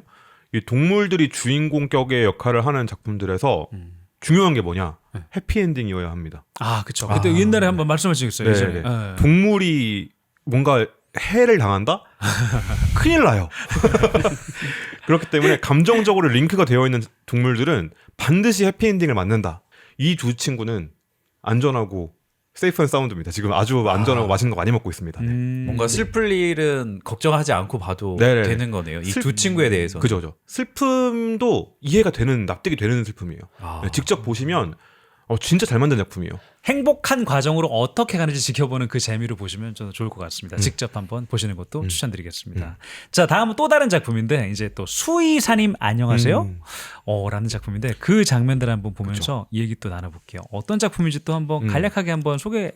D: 이 동물들이 주인공 격의 역할을 하는 작품들에서 중요한 게 뭐냐? 해피엔딩이어야 합니다.
C: 아, 그렇죠. 그때 옛날에 한번 말씀하셨어요.
D: 네,
C: 예전에.
D: 네.
C: 예.
D: 동물이 뭔가 해를 당한다? 큰일 나요. 그렇기 때문에 감정적으로 링크가 되어 있는 동물들은 반드시 해피엔딩을 맞는다. 이 두 친구는 안전하고 세이프 앤 사운드입니다. 지금 아주 안전하고 맛있는 거 많이 먹고 있습니다. 네.
A: 뭔가 슬플 일은 걱정하지 않고 봐도
D: 네네.
A: 되는 거네요. 이 두 친구에 대해서.
D: 그죠. 슬픔도 이해가 되는, 납득이 되는 슬픔이에요.
A: 아.
D: 네, 직접 보시면 진짜 잘 만든 작품이에요.
C: 행복한 과정으로 어떻게 가는지 지켜보는 그 재미를 보시면 저는 좋을 것 같습니다. 직접 한번 보시는 것도 추천드리겠습니다. 자, 다음은 또 다른 작품인데 이제 또 수의사님 안녕하세요. 라는 작품인데 그 장면들 한번 보면서 이 얘기 또 나눠볼게요. 어떤 작품인지 또 한번 간략하게 한번 소개.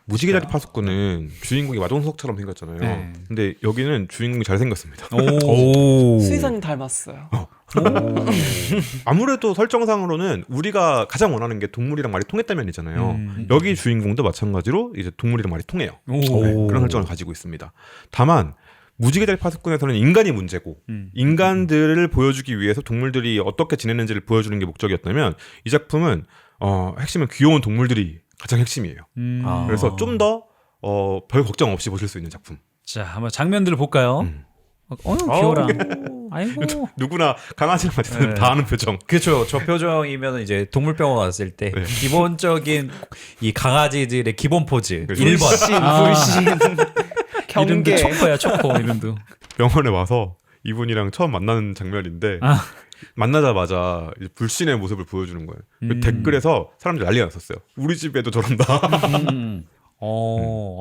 D: 무지개다리 파수꾼은 주인공이 마동석처럼 생겼잖아요.
C: 네.
D: 근데 여기는 주인공이 잘생겼습니다.
C: 오.
B: 수의사님 닮았어요.
D: 아무래도 설정상으로는 우리가 가장 원하는 게 동물이랑 말이 통했다면이잖아요. 여기 주인공도 마찬가지로 이제 동물이랑 말이 통해요.
C: 오.
D: 네, 그런 설정을 가지고 있습니다. 다만 무지개다리 파수꾼에서는 인간이 문제고 인간들을 보여주기 위해서 동물들이 어떻게 지내는지를 보여주는 게 목적이었다면 이 작품은 핵심은 귀여운 동물들이 가장 핵심이에요.
A: 아.
D: 그래서 좀 더 별 걱정 없이 보실 수 있는 작품.
C: 자, 한번 장면들을 볼까요? 귀여워라. 아이고.
D: 누구나 강아지랑 같이
A: 네.
D: 다 아는 표정.
A: 그렇죠. 저 표정이면 이제 동물병원 왔을 때
D: 네.
A: 기본적인 이 강아지들의 기본 포즈
D: 그렇죠.
A: 1번.
B: 불신.
C: 이름도
B: 경계.
C: 초코야, 초코 이름도.
D: 병원에 와서 이분이랑 처음 만나는 장면인데
C: 아.
D: 만나자마자 이제 불신의 모습을 보여주는 거예요. 그 댓글에서 사람들이 난리가 났었어요. 우리 집에도 저런다.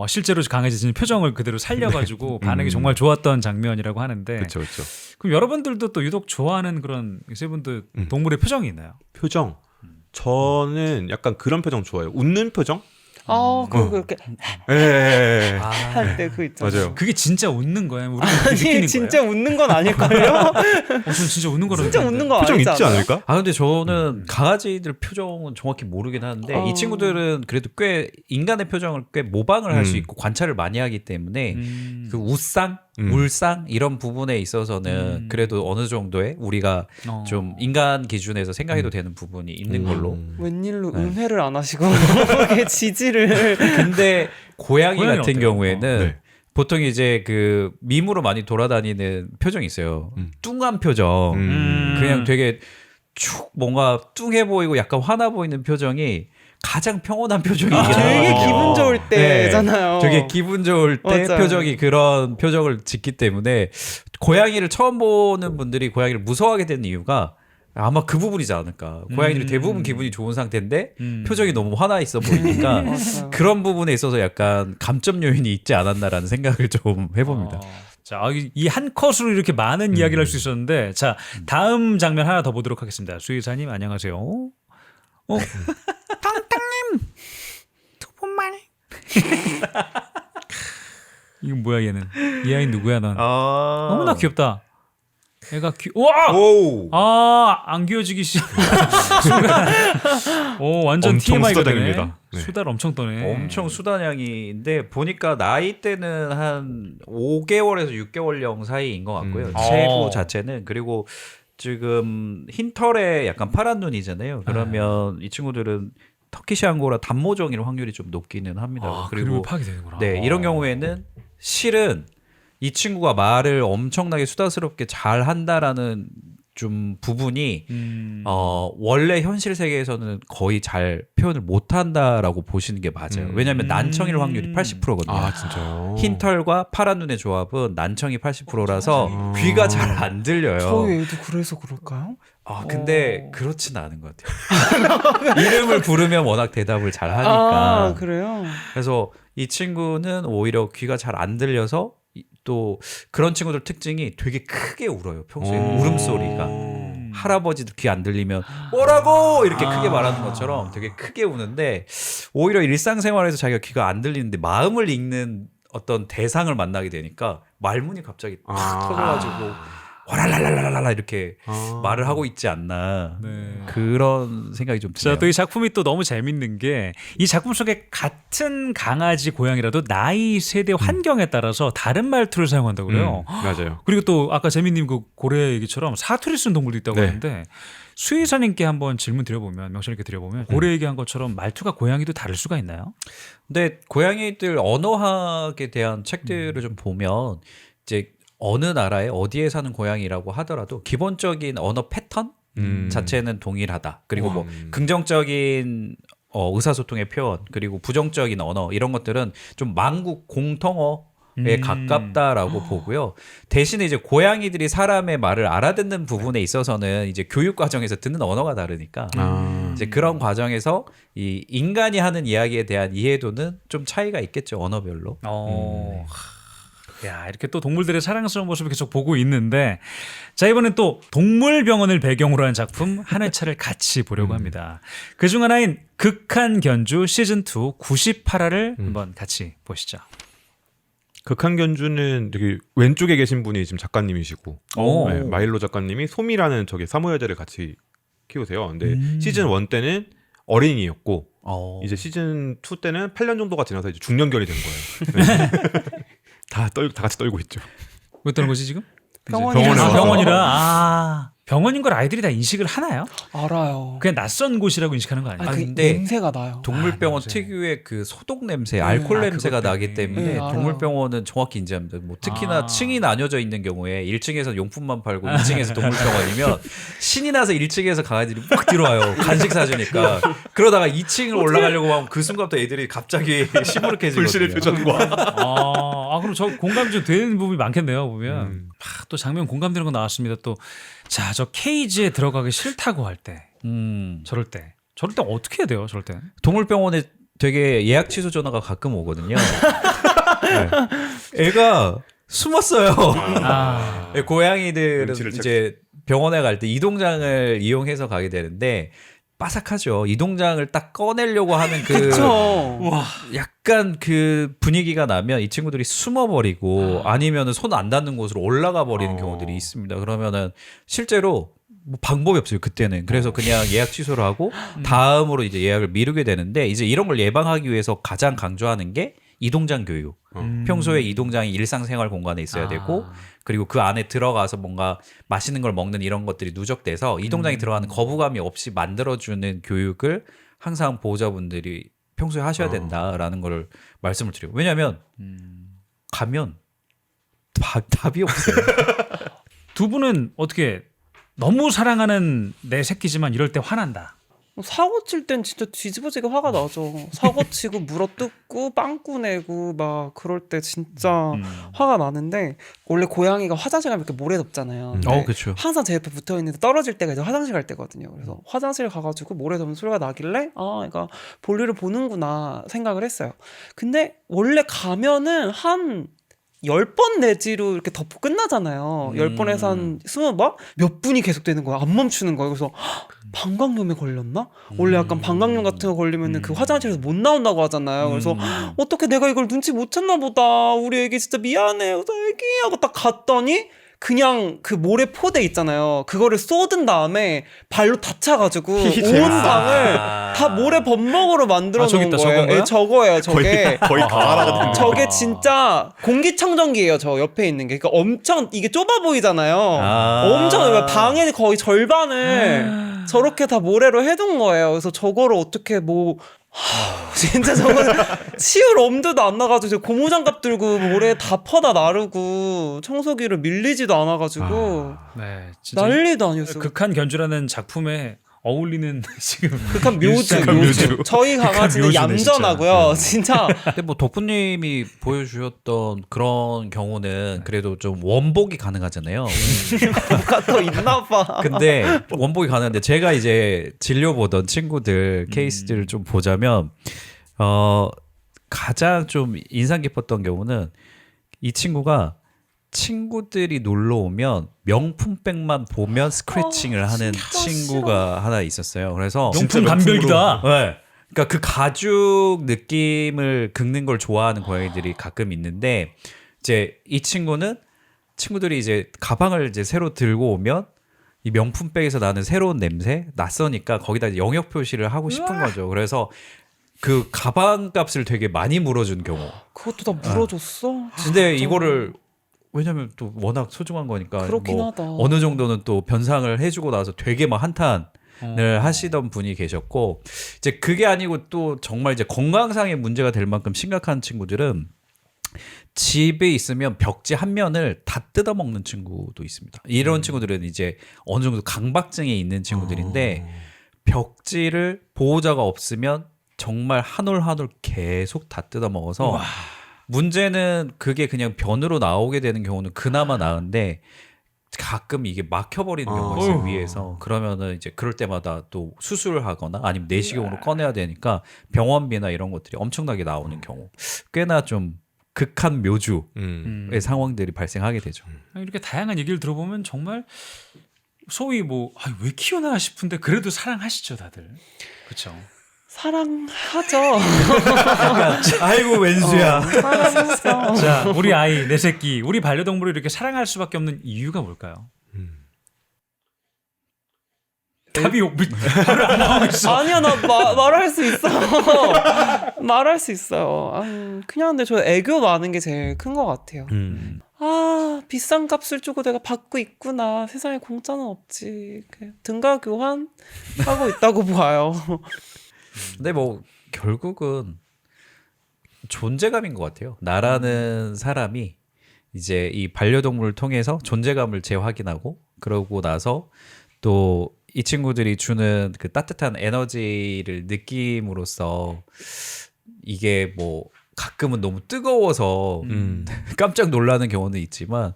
C: 실제로 강아지 진짜 표정을 그대로 살려가지고 반응이 정말 좋았던 장면이라고 하는데
D: 그렇죠, 그렇죠.
C: 그럼 여러분들도 또 유독 좋아하는 그런 세 분도 동물의 표정이 있나요?
D: 표정. 저는 약간 그런 표정 좋아해요. 웃는 표정?
B: 그리고 이렇게
D: 예.
B: 할 때 그 있잖아요.
D: 맞아요.
C: 그게 진짜 웃는 거예요? 우리가 그렇게 느끼는
B: 아니 진짜
C: 거예요?
B: 웃는 건 아닐걸요?
C: 저는 진짜 웃는 거라고
B: 진짜 웃는 거
D: 표정
B: 아니지
D: 있지
B: 않아요?
D: 않을까?
A: 아 근데 저는 강아지들 표정은 정확히 모르긴 하는데 이 친구들은 그래도 꽤 인간의 표정을 꽤 모방을 할 수 있고 관찰을 많이 하기 때문에 그 웃상, 울상 이런 부분에 있어서는 그래도 어느 정도의 우리가 좀 인간 기준에서 생각해도 되는 부분이 있는 걸로.
B: 웬일로
A: 네.
B: 은혜를 안 하시고 이렇게 지지를
A: 근데 고양이
C: 고양이는
A: 같은
C: 어때요?
A: 경우에는
D: 네.
A: 보통 이제 그 밈으로 많이 돌아다니는 표정이 있어요. 뚱한 표정. 그냥 되게 축 뭔가 뚱해 보이고 약간 화나 보이는 표정이 가장 평온한 표정이긴
B: 되게
A: 하거든요.
B: 기분 좋을 때잖아요.
A: 되게 기분 좋을 때
B: 맞아요.
A: 표정이 그런 표정을 짓기 때문에 고양이를 처음 보는 분들이 고양이를 무서워하게 되는 이유가 아마 그 부분이지 않을까. 고양이들이 대부분 기분이 좋은 상태인데 표정이 너무 화나 있어 보이니까
B: 맞아요.
A: 그런 부분에 있어서 약간 감점 요인이 있지 않았나라는 생각을 좀 해봅니다.
C: 자, 이 한 컷으로 이렇게 많은 이야기를 할 수 있었는데 자, 다음 장면 하나 더 보도록 하겠습니다. 수의사님 안녕하세요.
E: 두 분만
C: 이건 뭐야 얘는? 이 아이 누구야 넌?
A: 아.
C: 너무나 귀엽다. 애가 와!
D: 오.
C: 안 귀여지기 시작. 오, 완전
D: 엄청
C: TMI가 되네.
D: 수다쟁입니다. 네.
C: 수다를 엄청 떠네.
A: 엄청 수단양인데 보니까 나이대는 한 5개월에서 6개월령 사이인 것 같고요. 체구 자체는. 그리고 지금 흰털에 약간 파란 눈이잖아요. 그러면 이 친구들은 터키시 앙고라 단모종일 확률이 좀 높기는 합니다.
C: 그리고 파악이 되는구나.
A: 네, 이런 경우에는 실은 이 친구가 말을 엄청나게 수다스럽게 잘 한다라는 좀 부분이 원래 현실 세계에서는 거의 잘 표현을 못 한다라고 보시는 게 맞아요. 왜냐하면 난청일 확률이 80%거든요.
D: 아 진짜요?
A: 흰털과 파란 눈의 조합은 난청이 80%라서 귀가 잘 안 들려요.
B: 저희 애도 그래서 그럴까요?
A: 근데 그렇진 않은 것 같아요. 이름을 부르면 워낙 대답을 잘 하니까.
B: 그래요?
A: 그래서 이 친구는 오히려 귀가 잘 안 들려서 또 그런 친구들 특징이 되게 크게 울어요. 평소에 울음소리가. 할아버지도 귀 안 들리면 뭐라고 이렇게 크게 말하는 것처럼 되게 크게 우는데 오히려 일상생활에서 자기가 귀가 안 들리는데 마음을 읽는 어떤 대상을 만나게 되니까 말문이 갑자기 탁 터져가지고 와랄랄랄랄라 이렇게 말을 하고 있지 않나
C: 네.
A: 그런 생각이 좀 드네요.
C: 자, 또 이 작품이 또 너무 재밌는 게 이 작품 속에 같은 강아지 고양이라도 나이, 세대, 환경에 따라서 다른 말투를 사용한다고 그래요.
D: 맞아요.
C: 그리고 또 아까 재민님 그 고래 얘기처럼 사투리 쓰는 동물도 있다고
D: 네.
C: 하는데 수의사님께 한번 질문 드려보면 명철님께 드려보면 고래 얘기한 것처럼 말투가 고양이도 다를 수가 있나요?
A: 근데 고양이들 언어학에 대한 책들을 좀 보면 이제 어느 나라에 어디에 사는 고양이라고 하더라도 기본적인 언어 패턴 자체는 동일하다. 그리고 뭐 긍정적인 의사소통의 표현 그리고 부정적인 언어 이런 것들은 좀 만국 공통어에 가깝다라고 보고요. 대신에 이제 고양이들이 사람의 말을 알아듣는 부분에 있어서는 이제 교육 과정에서 듣는 언어가 다르니까 이제 그런 과정에서 이 인간이 하는 이야기에 대한 이해도는 좀 차이가 있겠죠 언어별로.
C: 야, 이렇게 또 동물들의 사랑스러운 모습을 계속 보고 있는데 자, 이번엔 또 동물병원을 배경으로 한 작품 한 회차를 같이 보려고 합니다. 그중 하나인 극한견주 시즌2 98화를 한번 같이 보시죠.
D: 극한견주는 되게 왼쪽에 계신 분이 지금 작가님이시고
C: 오.
D: 네, 마일로 작가님이 소미라는 저기 사모여자를 같이 키우세요. 근데 시즌 1 때는 어린이였고 이제 시즌 2 때는 8년 정도가 지나서 이제 중년견이 된 거예요. 네. 다 같이 떨고 있죠.
C: 왜 떠는 거지 지금?
B: 병원이라서.
D: 병원에 와서.
C: 병원이라. 병원인 걸 아이들이 다 인식을 하나요?
B: 알아요.
C: 그냥 낯선 곳이라고 인식하는 거 아니에요?
B: 아니, 그
A: 근데
B: 냄새가 나요.
A: 동물병원
C: 냄새.
A: 특유의 그 소독 냄새, 알코올 냄새가
C: 그것
A: 나기
C: 때문에.
A: 때문에
B: 네, 알아요.
A: 동물병원은 정확히 인지합니다. 뭐 특히나 층이 나뉘어져 있는 경우에 1층에서 용품만 팔고 2층에서 동물병원이면 신이 나서 1층에서 강아지들이 막 들어와요. 간식 사주니까. 그러다가 2층을 올라가려고 하면 그 순간부터 애들이 갑자기 시무룩해지거든요.
D: 불신의 표정과
C: 그럼 저 공감이 좀 되는 부분이 많겠네요. 보면 또 장면 공감되는 거 나왔습니다. 또 자, 저 케이지에 들어가기 싫다고 할 때, 저럴 때 어떻게 해야 돼요? 저럴 때?
A: 동물병원에 되게 예약 취소 전화가 가끔 오거든요. 네. 애가 숨었어요. 네, 고양이들은
D: 눈치를
A: 이제 병원에 갈 때 이동장을 이용해서 가게 되는데 빠삭하죠. 이동장을 딱 꺼내려고 하는 그
B: 그렇죠.
A: 약간 그 분위기가 나면 이 친구들이 숨어버리고 아니면은 손 안 닿는 곳으로 올라가 버리는 경우들이 있습니다. 그러면은 실제로 뭐 방법이 없어요. 그때는. 그래서 그냥 예약 취소를 하고 다음으로 이제 예약을 미루게 되는데 이제 이런 걸 예방하기 위해서 가장 강조하는 게 이동장 교육. 평소에 이동장이 일상생활 공간에 있어야 되고 그리고 그 안에 들어가서 뭔가 맛있는 걸 먹는 이런 것들이 누적돼서 이동장에 들어가는 거부감이 없이 만들어주는 교육을 항상 보호자분들이 평소에 하셔야 된다라는 걸 말씀을 드려요. 왜냐하면 가면 답이 없어요.
C: 두 분은 어떻게 너무 사랑하는 내 새끼지만 이럴 때 화난다.
B: 사고 칠 땐 진짜 뒤집어지게 화가 나죠. 사고 치고 물어뜯고 빵꾸 내고 막 그럴 때 진짜 화가 나는데 원래 고양이가 화장실 가면 이렇게 모래 덮잖아요. 근데
A: 그렇죠.
B: 항상 제 옆에 붙어 있는데 떨어질 때가 이제 화장실 갈 때거든요. 그래서 화장실 가가지고 모래 덮는 소리가 나길래 얘가 볼일을 보는구나 생각을 했어요. 근데 원래 가면은 한 10번 내지로 이렇게 덮고 끝나잖아요. 10번에서 한 20번? 몇 분이 계속되는 거야. 안 멈추는 거야. 그래서 방광염에 걸렸나? 원래 약간 방광염 같은 거 걸리면은 그 화장실에서 못 나온다고 하잖아요. 그래서 어떻게 내가 이걸 눈치 못 챘나 보다. 우리 애기 진짜 미안해. 그래서 애기 하고 딱 갔더니 그냥 그 모래 포대 있잖아요. 그거를 쏟은 다음에 발로 다 차가지고 온 방을 다 모래 범벅으로 만들어
C: 저기
B: 놓은
C: 있다,
B: 거예요.
C: 저건 거야?
B: 예, 저거예요. 저게
D: 거의 가라가 됐네.
B: 저게 진짜 공기청정기예요. 저 옆에 있는 게. 그러니까 엄청 이게 좁아 보이잖아요. 엄청 방의 거의 절반을 저렇게 다 모래로 해둔 거예요. 그래서 저거를 어떻게 진짜 저거는 치울 엄두도 안 나가지고 고무장갑 들고 모래 다 퍼다 나르고 청소기를 밀리지도 않아가지고
C: 네, 진짜
B: 난리도 아니었어요.
C: 극한 견주라는 작품에 어울리는 지금
B: 극한 묘주. 저희 강아지는
C: 묘주네,
B: 얌전하고요. 진짜
A: 근데 뭐 덕분님이 보여주셨던 그런 경우는 그래도 좀 원복이 가능하잖아요.
B: 뭐가 더 있나 봐.
A: 근데 원복이 가능한데 제가 이제 진료 보던 친구들 케이스들을 좀 보자면 가장 좀 인상 깊었던 경우는 이 친구가 친구들이 놀러 오면 명품백만 보면 스크래칭을 하는 친구가 하나 있었어요. 그래서
C: 명품 감별기다.
A: 네. 그러니까 그 가죽 느낌을 긁는 걸 좋아하는 고양이들이 가끔 있는데 이제 이 친구들이 이제 가방을 이제 새로 들고 오면 이 명품백에서 나는 새로운 냄새 낯서니까 거기다 영역 표시를 하고 싶은 거죠. 그래서 그 가방 값을 되게 많이 물어준 경우.
B: 그것도 다 물어줬어.
A: 근데 이거를 왜냐면 또 워낙 소중한 거니까
B: 그렇긴 하다.
A: 어느 정도는 또 변상을 해주고 나서 되게 막 한탄을 하시던 분이 계셨고 이제 그게 아니고 또 정말 이제 건강상의 문제가 될 만큼 심각한 친구들은 집에 있으면 벽지 한 면을 다 뜯어 먹는 친구도 있습니다. 이런 친구들은 이제 어느 정도 강박증이 있는 친구들인데 벽지를 보호자가 없으면 정말 한 올 한 올 계속 다 뜯어 먹어서 문제는 그게 그냥 변으로 나오게 되는 경우는 그나마 나은데 가끔 이게 막혀버리는 경우가 있어요. 위에서. 그러면은 이제 그럴 때마다 또 수술을 하거나 아니면 내시경으로 꺼내야 되니까 병원비나 이런 것들이 엄청나게 나오는 경우 꽤나 좀 극한 묘주의 상황들이 발생하게 되죠.
C: 이렇게 다양한 얘기를 들어보면 정말 소위 뭐 왜 키우나 싶은데 그래도 사랑하시죠 다들. 그렇죠.
B: 사랑하죠.
A: 아이고 웬수야.
B: 사랑하죠.
C: 자, 우리 아이, 내 새끼, 우리 반려동물을 이렇게 사랑할 수밖에 없는 이유가 뭘까요? 답이 바로 안 나오고 있어.
B: 아니야, 나 말할 수 있어. 말할 수 있어요. 그냥 근데 저 애교 많은 게 제일 큰 것 같아요. 아, 비싼 값을 주고 내가 받고 있구나. 세상에 공짜는 없지. 등가 교환 하고 있다고 봐요.
A: 근데 뭐 결국은 존재감인 것 같아요. 나라는 사람이 이제 이 반려동물을 통해서 존재감을 재확인하고 그러고 나서 또 이 친구들이 주는 그 따뜻한 에너지를 느낌으로써 이게 뭐 가끔은 너무 뜨거워서 깜짝 놀라는 경우는 있지만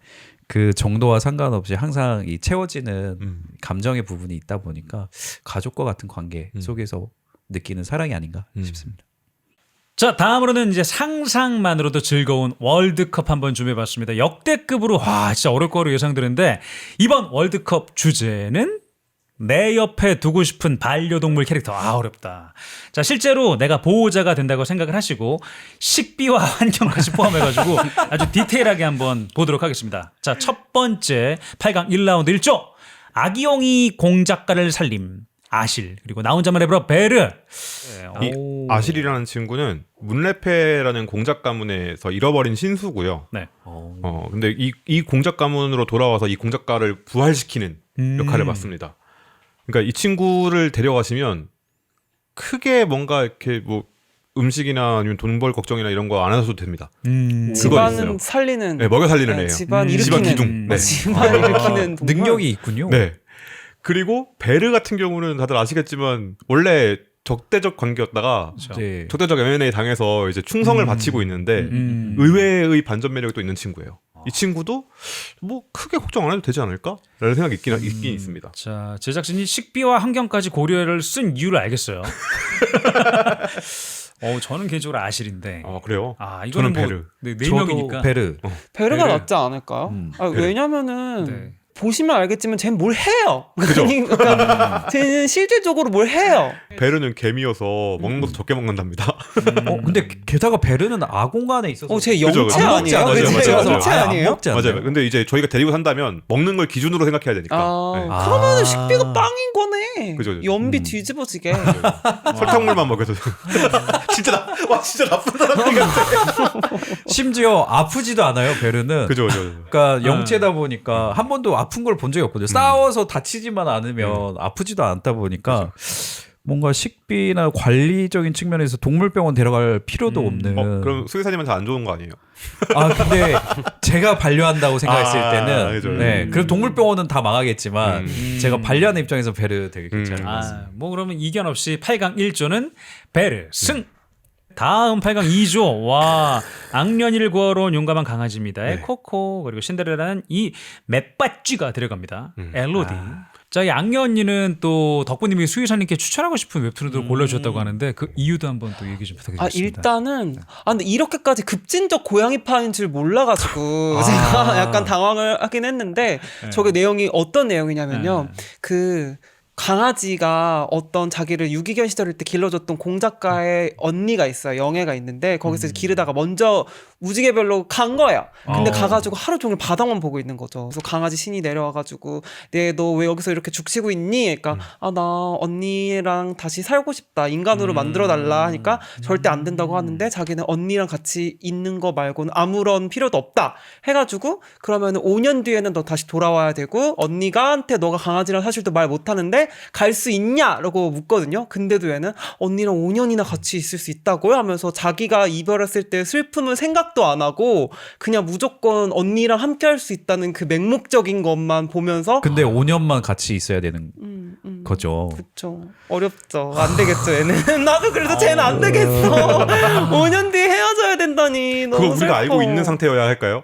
A: 그 정도와 상관없이 항상 이 채워지는 감정의 부분이 있다 보니까 가족과 같은 관계 속에서 느끼는 사랑이 아닌가 싶습니다.
C: 자, 다음으로는 이제 상상만으로도 즐거운 월드컵 한번 준비해봤습니다. 역대급으로 진짜 어려울 거로 예상되는데 이번 월드컵 주제는 내 옆에 두고 싶은 반려동물 캐릭터. 어렵다. 자, 실제로 내가 보호자가 된다고 생각을 하시고 식비와 환경까지 포함해가지고 아주 디테일하게 한번 보도록 하겠습니다. 자, 첫 번째 8강 1라운드 1조 아기용이 공작가를 살림 아실, 그리고 나 혼자만 해보라 베르.
D: 이 아실이라는 친구는 문레페라는 공작 가문에서 잃어버린 신수고요.
C: 네.
D: 근데 이 공작 가문으로 돌아와서 이 공작가를 부활시키는 역할을 맡습니다. 그러니까 이 친구를 데려가시면 크게 뭔가 이렇게 뭐 음식이나 아니면 돈 벌 걱정이나 이런 거 안 하셔도 됩니다.
B: 집안은 살리는.
D: 네, 먹여 살리는 애예요.
B: 집안
D: 집안
B: 일으키는.
D: 기둥. 네.
B: 집안 일으키는 동물.
A: 능력이 있군요.
D: 네. 그리고 베르 같은 경우는 다들 아시겠지만 원래 적대적 관계였다가
A: 네.
D: 적대적 M&A 당해서 이제 충성을 바치고 있는데 의외의 반전 매력이 또 있는 친구예요. 이 친구도 뭐 크게 걱정 안 해도 되지 않을까? 라는 생각이 있긴 있습니다.
C: 자, 제작진이 식비와 환경까지 고려를 쓴 이유를 알겠어요. 저는 개인적으로 아실인데.
D: 그래요?
C: 이거는
D: 저는 베르.
C: 네
A: 저도
C: 명이니까.
A: 베르.
B: 베르가
C: 베르.
B: 낫지 않을까요?
D: 베르.
B: 왜냐면은
C: 네.
B: 보시면 알겠지만 쟤는 뭘 해요.
D: 그죠?
B: 그러니까 쟤는 실질적으로 뭘 해요.
D: 베르는 개미여서 먹는 것도 적게 먹는답니다.
A: 근데 게다가 베르는 아공 안에 있어서
B: 쟤
D: 그죠,
B: 영체
D: 그죠.
B: 아니에요?
D: 맞아요,
B: 그치?
D: 맞아요,
B: 영체
A: 맞아요.
B: 아니에요?
A: 안 먹지 않나요?
D: 맞아요. 근데 이제 저희가 데리고 산다면 먹는 걸 기준으로 생각해야 되니까. 네.
B: 그러면은 식비가 빵인 거네.
D: 그죠, 그죠.
B: 연비 뒤집어지게.
D: 설탕물만 먹여서 진짜 나쁜 사람들 같아.
A: 심지어 아프지도 않아요. 베르는.
D: 그죠.
A: 그러니까 영체다 보니까 한 번도 아픈 걸 본 적이 없거든요. 싸워서 다치지만 않으면 아프지도 않다 보니까 뭔가 식비나 관리적인 측면에서 동물병원 데려갈 필요도 없는.
D: 그럼 수의사님한테 안 좋은 거 아니에요?
A: 근데 제가 반려한다고 생각했을 때는
D: 그죠.
A: 네. 그럼 동물병원은 다 망하겠지만 제가 반려하는 입장에서 베르 되게 괜찮은 것 같습니다.
C: 뭐 그러면 이견 없이 8강 1조는 베르 승. 다음 8강 2조. 와, 악년이를 구하러 온 용감한 강아지입니다의
D: 네.
C: 코코 그리고 신데렐라는 이 맷받쥐가 들어갑니다.
D: 음.
C: 엘로디. 자, 이 악년이는 또 덕분님이 수의사님께 추천하고 싶은 웹툰을 골라주셨다고 하는데 그 이유도 한번 또 얘기 좀 부탁드리겠습니다.
B: 일단은 근데 이렇게까지 급진적 고양이파인 줄 몰라가지고 제가 약간 당황을 하긴 했는데 저게 내용이 어떤 내용이냐면요. 그 강아지가 어떤 자기를 유기견 시절일 때 길러줬던 공작가의 언니가 있어요. 영애가 있는데 거기서 기르다가 먼저 무지개별로 간 거예요. 근데 가가지고 하루 종일 바닥만 보고 있는 거죠. 그래서 강아지 신이 내려와가지고 너 왜 여기서 이렇게 죽치고 있니? 그러니까 나 언니랑 다시 살고 싶다. 인간으로 만들어달라 하니까 절대 안 된다고 하는데 자기는 언니랑 같이 있는 거 말고는 아무런 필요도 없다. 해가지고 그러면 5년 뒤에는 너 다시 돌아와야 되고 언니가한테 너가 강아지랑 사실도 말 못하는데 갈 수 있냐? 라고 묻거든요. 근데도 얘는 언니랑 5년이나 같이 있을 수 있다고요? 하면서 자기가 이별했을 때 슬픔은 생각도 안 하고 그냥 무조건 언니랑 함께 할 수 있다는 그 맹목적인 것만 보면서
A: 근데 5년만 같이 있어야 되는 거죠.
B: 그쵸. 어렵죠. 안 되겠죠, 얘는. 나도 그래서 쟤는 안 되겠어. 5년 뒤에 헤어져야 된다니. 너무
D: 그거 우리가
B: 슬퍼.
D: 알고 있는 상태여야 할까요?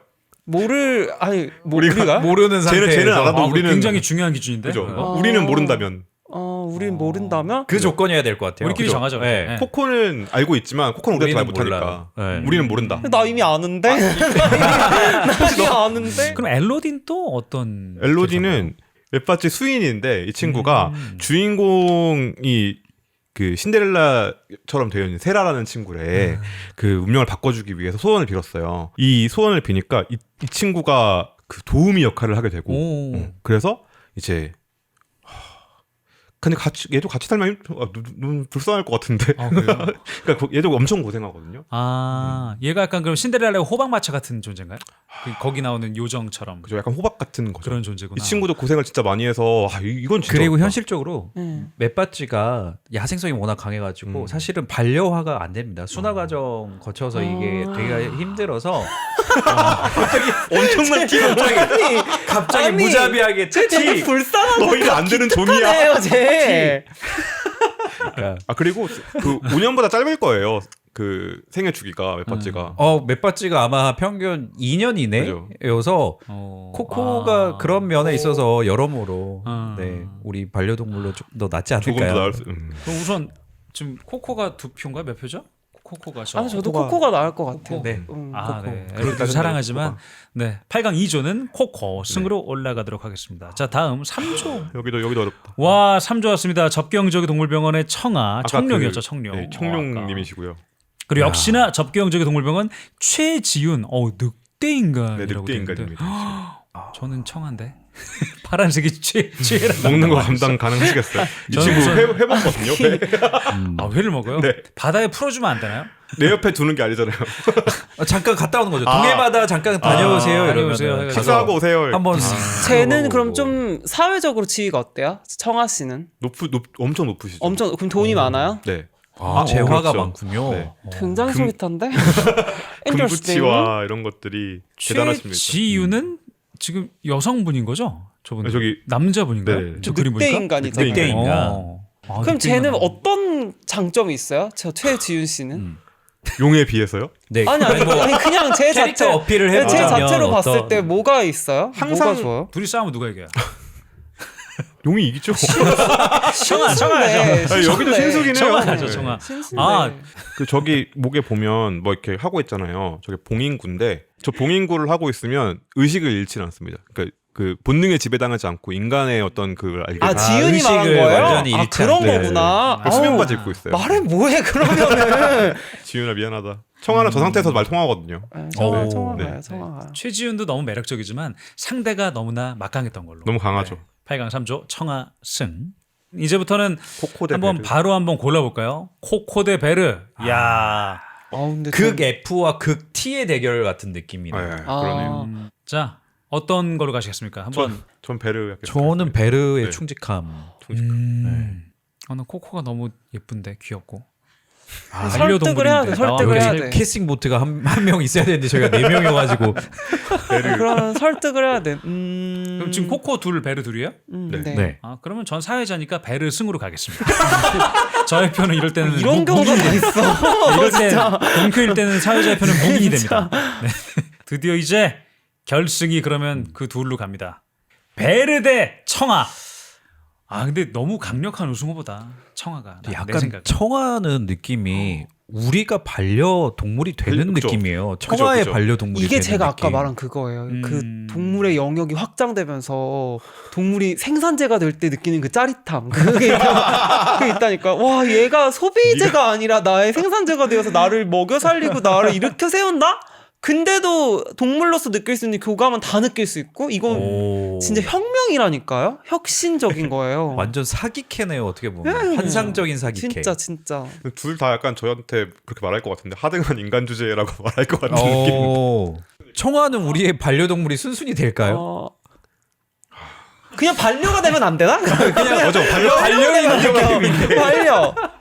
B: 우리가?
A: 모르는 상태에서
D: 쟤는 알아도 우리는
C: 굉장히 중요한 기준인데.
D: 그죠?
C: 그거?
D: 우리는 모른다면
B: 우린 모른다면?
A: 그 조건이어야 될 것 같아요.
C: 우리끼리
A: 그죠?
C: 정하죠.
A: 네.
C: 네.
D: 코코는 알고 있지만 코코는 우리가 말
A: 우리는
D: 못하니까
A: 몰라요. 네.
D: 우리는 모른다.
B: 나 이미 아는데? 나 이미 아는데?
C: 그럼 엘로딘 또 어떤?
D: 엘로디는 웹바치 수인인데 이 친구가 주인공이 그 신데렐라처럼 되어 있는 세라라는 친구래. 그 운명을 바꿔주기 위해서 소원을 빌었어요. 이 소원을 비니까 이 친구가 그 도우미 역할을 하게 되고
C: 오.
D: 그래서 이제 근데 얘도 같이 살면 눈 불쌍할 것 같은데.
C: 그래요?
D: 그러니까 얘도 엄청 고생하거든요.
C: 얘가 약간 그럼 신데렐라의 호박마차 같은 존재인가요? 거기 나오는 요정처럼
D: 그죠? 약간 호박 같은 거죠.
C: 그런 존재구나.
D: 이 친구도 고생을 진짜 많이 해서 이건 진짜
A: 그리고
D: 어렵다.
A: 현실적으로 맷바찌가 야생성이 워낙 강해가지고 사실은 반려화가 안 됩니다. 순화 과정 거쳐서 이게 되게 힘들어서
D: 엄청난 티가
A: 갑자기
B: 아니,
A: 무자비하게
B: 쟤 되게 불쌍한
D: 너희는 안 되는 종이야.
B: 애예요, 쟤.
D: 그리고 그 5년보다 짧을 거예요. 그 생애 주기가 웹바찌가.
A: 맷바찌가 아마 평균 2년이네여서 코코가 그런 면에 있어서 여러모로 네 우리 반려동물로 좀 더 낫지
D: 조금 더
A: 않을까요?
D: 나을 수.
C: 그럼 우선 지금 코코가 2표인가 몇 표죠? 코코가
B: 저도 코코가 나을 것 같아요.
A: 네.
C: 네.
D: 그렇게
C: 엘로디도
D: 따지면
C: 사랑하지만 네. 8강 2조는 코코 승으로 올라가도록 하겠습니다. 자, 다음 3조.
D: 여기도 어렵다.
C: 와, 3조 왔습니다. 접경적인 동물병원의 청아,
D: 아까
C: 청룡이었죠, 청룡.
D: 네, 청룡님이시고요.
C: 그리고 역시나 접경적인 동물병원 최지윤, 늑대
D: 네,
C: 인간이라고
D: 늑대
C: 되는데
D: 인간입니다.
C: 저는 청아인데 파란색이 최애라.
D: 먹는 거 감당 가능하시겠어요? 이
C: 저는
D: 친구
C: 우선-
D: 회 먹거든요. 회.
C: 회를 먹어요?
D: 네.
C: 바다에 풀어주면 안 되나요?
D: 내 옆에 두는 게 아니잖아요.
A: 잠깐 갔다 오는 거죠. 동해바다 잠깐 다녀오세요.
C: 다녀오세요.
A: 이러면
D: 식사하고 오세요.
A: 한번
B: 쟤는 그럼 좀 사회적으로 지위가 어때요? 청아 씨는?
D: 엄청 높으시죠.
B: 엄청 그럼 돈이 많아요?
D: 네.
A: 재화가
D: 그렇죠.
A: 많군요.
D: 네.
B: 굉장히
D: 금-
B: 소윗한데?
D: 금부치와 이런 것들이 대단하십니다.
C: 최지윤은 지금 여성분인 거죠? 저분
D: 네, 저기-
C: 남자분인가요?
D: 네.
C: 저 그림
B: 늑대
C: 보니까.
B: 인간이잖아요.
A: 늑대 인간.
B: 그럼
C: 늑대
B: 쟤는
C: 인간.
B: 어떤 장점이 있어요? 저 최지윤 씨는?
D: 용에 비해서요?
A: 네.
B: 아니 그냥 제
A: 캐릭터
B: 자체
A: 어필을
B: 제
A: 해보자면
B: 자체로 봤을
A: 어떤-
B: 때 뭐가 있어요?
D: 항상-
B: 뭐가 좋아요?
C: 둘이 싸우면 누가 이겨요?
D: 용이 이기죠.
B: 청아네.
D: 아니, 여기도 신숙이네요.
C: 청아죠,
D: 네.
C: 청아.
B: 신수네.
D: 그 저기 목에 보면 뭐 이렇게 하고 있잖아요. 저게 봉인구인데 저 봉인구를 하고 있으면 의식을 잃지는 않습니다. 그러니까 그 본능에 지배당하지 않고 인간의 어떤 그걸 알게
B: 아
D: 돼요.
B: 지윤이 말한
A: 의식을
B: 거예요?
A: 완전히 잃지
B: 그런
A: 않게.
B: 거구나.
D: 그 수면 바지 입고 있어요.
B: 말해 뭐해 그러면은.
D: 지윤아 미안하다. 청아는 저 상태에서 말 통하거든요.
A: 오,
B: 청아가요,
D: 네.
B: 청아가.
C: 최지윤도 너무 매력적이지만 상대가 너무나 막강했던 걸로.
D: 너무 강하죠.
C: 네. 8강 3조 청아 승. 이제부터는
D: 코코 대
C: 한번
D: 베르.
C: 한번 골라볼까요? 코코 대 베르. 야.
B: 근데
A: 극 F와 극 T의 대결 같은 느낌이네요.
D: 네, 그러네요.
C: 자, 어떤 걸로 가시겠습니까? 한번.
D: 전 베르 약간
A: 저는 베르의
D: 네.
A: 충직함.
C: 나 코코가 너무 예쁜데 귀엽고.
B: 설득을 해야 돼. 설득을 해야 돼.
A: 캐스팅 보트가 한 명 있어야 되는데 저희가 4명이어가지고
B: 그런 설득을 해야 돼.
C: 그럼 지금 코코 둘, 베르 둘이에요?
B: 네.
A: 네.
C: 아, 그러면 전 사회자니까 베르 승으로 가겠습니다. 저의 표는 이럴 때는
B: 이런 경우가 다 있어.
C: 이럴 때 동표일 때는 사회자의 표는 무기이 됩니다. 네. 드디어 이제 결승이 그러면 그 둘로 갑니다. 베르 대 청아. 아 근데 너무 강력한 우승 후보다 청아가. 내
A: 약간
C: 생각에.
A: 청아는 느낌이 우리가 반려동물이 되는
D: 그죠.
A: 느낌이에요. 청아의
D: 그죠.
A: 반려동물이
B: 이게
A: 되는
B: 제가
A: 느낌.
B: 아까 말한 그거예요. 그 동물의 영역이 확장되면서 동물이 생산재가 될 때 느끼는 그 짜릿함. 그게 있다니까. 와, 얘가 소비재가 아니라 나의 생산재가 되어서 나를 먹여 살리고 나를 일으켜 세운다? 근데도 동물로서 느낄 수 있는 교감은 다 느낄 수 있고 이건
A: 오.
B: 진짜 혁명이라니까요. 혁신적인 거예요.
A: 완전 사기캐네요. 어떻게 보면 환상적인 사기캐.
B: 진짜.
D: 둘 다 약간 저한테 그렇게 말할 것 같은데 하등한 인간 주제라고 말할 것 같은 느낌.
A: 청아는 우리의 반려동물이 순순히 될까요?
B: 그냥 반려가 되면 안 되나? 그냥
D: 맞아.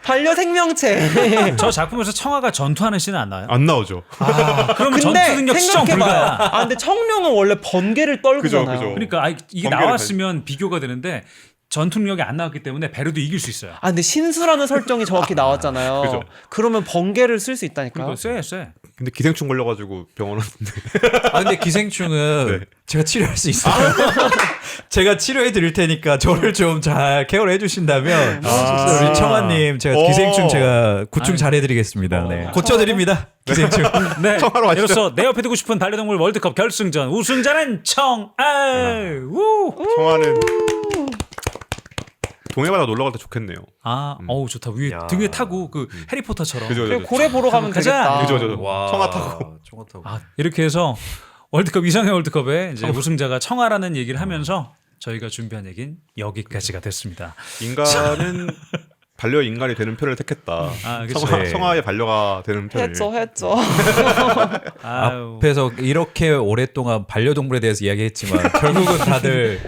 B: 반려 생명체.
C: 저 작품에서 청아가 전투하는 씬은 안 나와요?
D: 안 나오죠.
C: 아, 그러면 전투
B: 근데
C: 능력 시정
B: 생각해봐요.
C: 불가야.
B: 근데 청룡은 원래 번개를 떨구잖아요.
D: 그죠.
C: 그러니까 이게
D: 번개를
C: 나왔으면 비교가 되는데 전투 능력이 안 나왔기 때문에 베르도 이길 수 있어요.
B: 근데 신수라는 설정이 정확히 나왔잖아요.
D: 그죠.
B: 그러면 번개를 쓸 수 있다니까요.
C: 그러니까 쎄.
D: 근데 기생충 걸려가지고 병원 왔는데.
A: 근데 기생충은 제가 치료할 수 있어요. 제가 치료해 드릴 테니까 저를 좀 잘 케어를 해주신다면 우리 청아님 제가 기생충 제가 구충 잘 해드리겠습니다. 네. 고쳐드립니다. 기생충.
C: 네.
D: 청아로 가시죠.
C: 이로써 내 옆에 두고 싶은 반려동물 월드컵 결승전 우승자는 청아. 우.
D: 청아는 동해바다 놀러 갈 때 좋겠네요.
C: 어우 좋다. 위에 등에 타고 그 해리포터처럼.
D: 그죠.
B: 그래, 고래 보러 가면
C: 가자.
B: 되겠다.
D: 그죠. 청아 타고.
A: 청아 타고.
C: 이렇게 해서 월드컵 이상의 월드컵에 이제 우승자가 청아라는 얘기를 하면서 저희가 준비한 얘기는 여기까지가 됐습니다.
D: 인간은 반려 인간이 되는 표를 택했다.
C: 그쵸.
D: 청아의 반려가 되는 표를.
B: 했죠.
C: 아유.
A: 앞에서 이렇게 오랫동안 반려동물에 대해서 이야기했지만 결국은 다들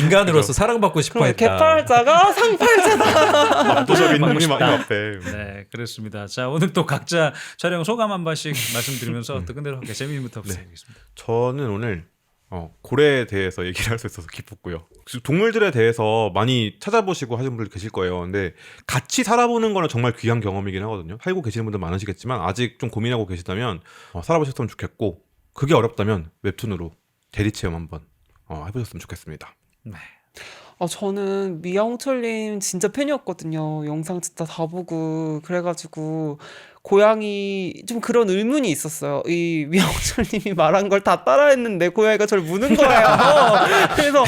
A: 인간으로서 사랑받고 싶어
B: 그럼
A: 했다.
B: 개팔자가 상팔자다.
D: 압도적인
C: 받고
D: 힘이
C: 싶다.
D: 앞에.
C: 네, 그렇습니다. 자, 오늘 또 각자 촬영 소감 한 번씩 말씀드리면서 또 끝내도록 할게요. 재민이부터 부탁드리겠습니다.
D: 저는 오늘 고래에 대해서 얘기를 할 수 있어서 기뻤고요. 동물들에 대해서 많이 찾아보시고 하시는 분들 계실 거예요. 근데 같이 살아보는 거는 정말 귀한 경험이긴 하거든요. 살고 계시는 분들 많으시겠지만 아직 좀 고민하고 계시다면 살아보셨으면 좋겠고 그게 어렵다면 웹툰으로 대리체험 한번 해보셨으면 좋겠습니다.
C: 네.
B: 저는 미아홍철님 진짜 팬이었거든요. 영상 진짜 다 보고 그래가지고 고양이 좀 그런 의문이 있었어요. 이 미아홍철님이 말한 걸 다 따라했는데 고양이가 저를 무는 거예요. 그래서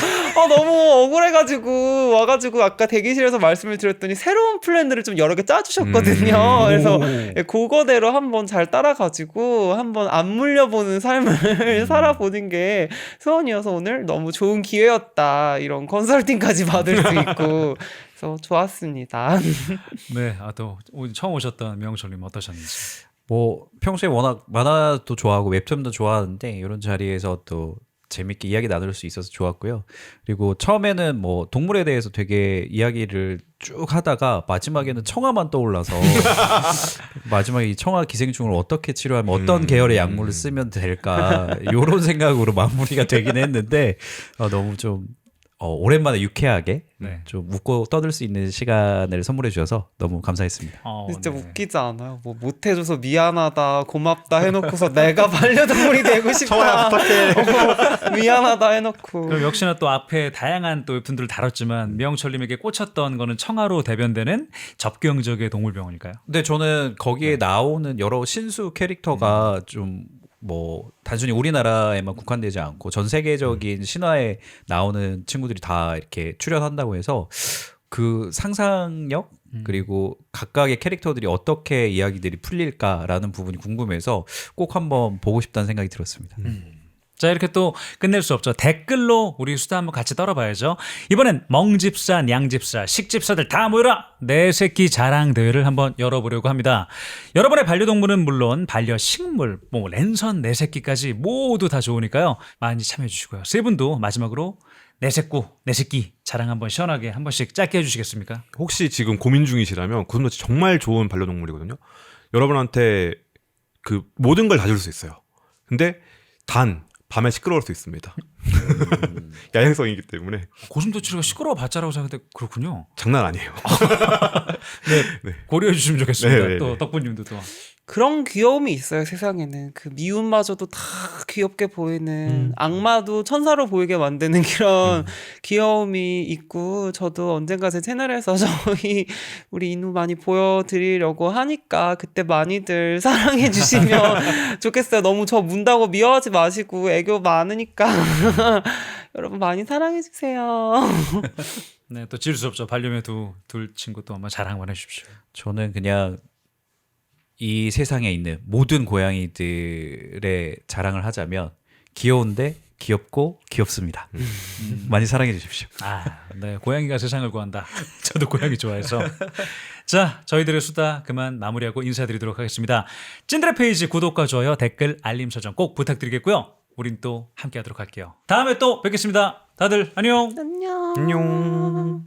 B: 너무 억울해가지고 와가지고 아까 대기실에서 말씀을 드렸더니 새로운 플랜들을 좀 여러 개 짜주셨거든요. 그래서 그거대로 한번 잘 따라가지고 한번 안 물려보는 삶을 살아보는 게 소원이어서 오늘 너무 좋은 기회였다. 이런 컨설팅까지 받을 수 있고 그래서 좋았습니다.
C: 네, 또 오늘 처음 오셨던 명철님 어떠셨는지.
A: 뭐 평소에 워낙 만화도 좋아하고 웹툰도 좋아하는데 이런 자리에서 또 재밌게 이야기 나눌 수 있어서 좋았고요. 그리고 처음에는 뭐 동물에 대해서 되게 이야기를 쭉 하다가 마지막에는 청아만 떠올라서 마지막에 이 청아 기생충을 어떻게 치료하면 어떤 계열의 약물을 쓰면 될까 이런 생각으로 마무리가 되긴 했는데 너무 좀 오랜만에 유쾌하게 좀 웃고 떠들 수 있는 시간을 선물해 주셔서 너무 감사했습니다.
B: 진짜 웃기지 않아요? 뭐 못해줘서 미안하다 고맙다 해놓고서 내가 반려동물이 되고 싶다. 미안하다 해놓고.
C: 그럼 역시나 또 앞에 다양한 또 웹툰들을 다뤘지만 명철님에게 꽂혔던 거는 청아로 대변되는 접경적의 동물병원일까요?
A: 근데 저는 거기에 나오는 여러 신수 캐릭터가 좀 뭐 단순히 우리나라에만 국한되지 않고 전 세계적인 신화에 나오는 친구들이 다 이렇게 출연한다고 해서 그 상상력 그리고 각각의 캐릭터들이 어떻게 이야기들이 풀릴까라는 부분이 궁금해서 꼭 한번 보고 싶다는 생각이 들었습니다.
C: 자, 이렇게 또 끝낼 수 없죠. 댓글로 우리 수다 한번 같이 떨어봐야죠. 이번엔 멍집사, 냥집사, 식집사들 다 모여라! 내 새끼 자랑 대회를 한번 열어보려고 합니다. 여러분의 반려동물은 물론 반려식물, 뭐 랜선, 내 새끼까지 모두 다 좋으니까요. 많이 참여해 주시고요. 세 분도 마지막으로 내 새끼 자랑 한번 시원하게 한 번씩 짧게 해주시겠습니까?
D: 혹시 지금 고민 중이시라면 고슴도치 정말 좋은 반려동물이거든요. 여러분한테 그 모든 걸 다 줄 수 있어요. 근데 단 밤에 시끄러울 수 있습니다. 야행성이기 때문에
C: 고슴도치가 시끄러워 봤자라고 생각했는데 그렇군요.
D: 장난 아니에요.
C: 네, 고려해 주시면 좋겠습니다.
D: 네.
C: 또 덕분님도 또.
B: 그런 귀여움이 있어요, 세상에는. 그 미움마저도 다 귀엽게 보이는 악마도 천사로 보이게 만드는 그런 귀여움이 있고, 저도 언젠가 제 채널에서 저희 우리 인우 많이 보여드리려고 하니까 그때 많이들 사랑해 주시면 좋겠어요. 너무 저 문다고 미워하지 마시고 애교 많으니까 여러분 많이 사랑해 주세요.
C: 네, 또 질 수 없죠. 반려묘 둘 친구 또 한번 자랑 한번 해주십시오.
A: 저는 그냥 이 세상에 있는 모든 고양이들의 자랑을 하자면 귀여운데 귀엽고 귀엽습니다. 많이 사랑해 주십시오.
C: 아, 네, 고양이가 세상을 구한다. 저도 고양이 좋아해서. 자, 저희들의 수다 그만 마무리하고 인사드리도록 하겠습니다. 찐드레 페이지 구독과 좋아요, 댓글, 알림 설정 꼭 부탁드리겠고요. 우린 또 함께하도록 할게요. 다음에 또 뵙겠습니다. 다들 안녕.
B: 안녕.
D: 안녕.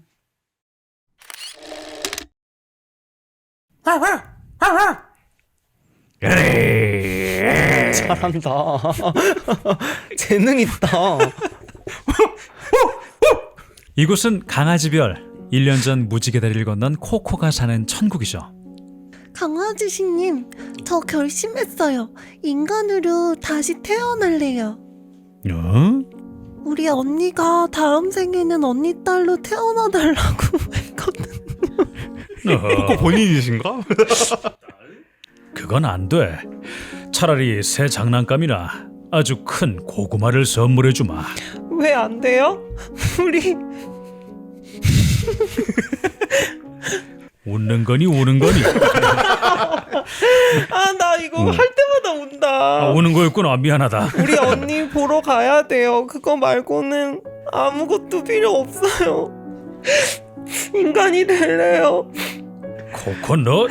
B: 잘한다. 재능 있다.
C: 이곳은 강아지별 1년 전 무지개 다리를 건넌 코코가 사는 천국이죠.
F: 강아지씨님, 저 결심했어요. 인간으로 다시 태어날래요.
C: 어?
F: 우리 언니가 다음 생에는 언니 딸로 태어나달라고 했거든.
D: 코코 본인이신가?
C: 그건 안 돼. 차라리 새 장난감이나 아주 큰 고구마를 선물해 주마.
B: 왜 안 돼요? 우리
C: 웃는 거니 우는 거니?
B: 나 이거 할 때마다 운다.
C: 아, 우는 거였구나. 미안하다.
B: 우리 언니 보러 가야 돼요. 그거 말고는 아무것도 필요 없어요. 인간이 될래요.
C: 코코넛?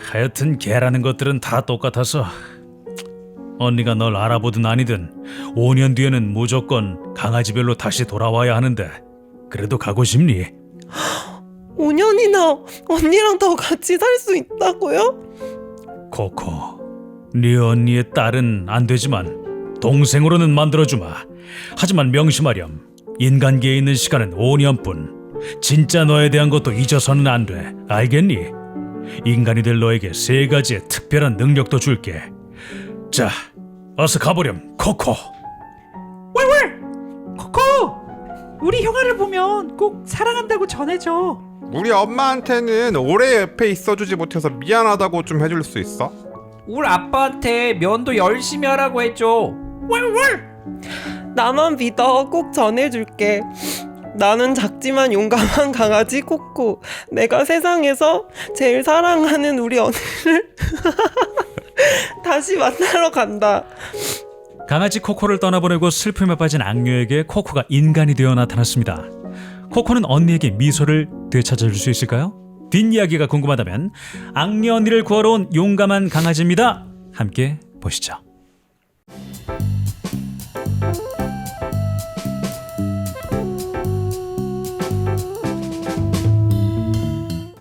C: 하여튼 개라는 것들은 다 똑같아서 언니가 널 알아보든 아니든 5년 뒤에는 무조건 강아지별로 다시 돌아와야 하는데 그래도 가고 싶니?
B: 5년이나 언니랑 더 같이 살 수 있다고요?
C: 코코, 네 언니의 딸은 안 되지만 동생으로는 만들어주마. 하지만 명심하렴. 인간계에 있는 시간은 5년뿐. 진짜 너에 대한 것도 잊어서는 안 돼. 알겠니? 인간이 될 너에게 3가지의 특별한 능력도 줄게. 자, 어서 가보렴, 코코.
E: 코코! 우리 형아를 보면 꼭 사랑한다고 전해줘.
D: 우리 엄마한테는 오래 옆에 있어주지 못해서 미안하다고 좀 해줄 수 있어?
E: 우리 아빠한테 면도 열심히 하라고 해줘.
B: 나만 믿어. 꼭 전해줄게. 나는 작지만 용감한 강아지 코코. 내가 세상에서 제일 사랑하는 우리 언니를 다시 만나러 간다.
C: 강아지 코코를 떠나보내고 슬픔에 빠진 악녀에게 코코가 인간이 되어 나타났습니다. 코코는 언니에게 미소를 되찾아줄 수 있을까요? 뒷이야기가 궁금하다면 악녀 언니를 구하러 온 용감한 강아지입니다. 함께 보시죠.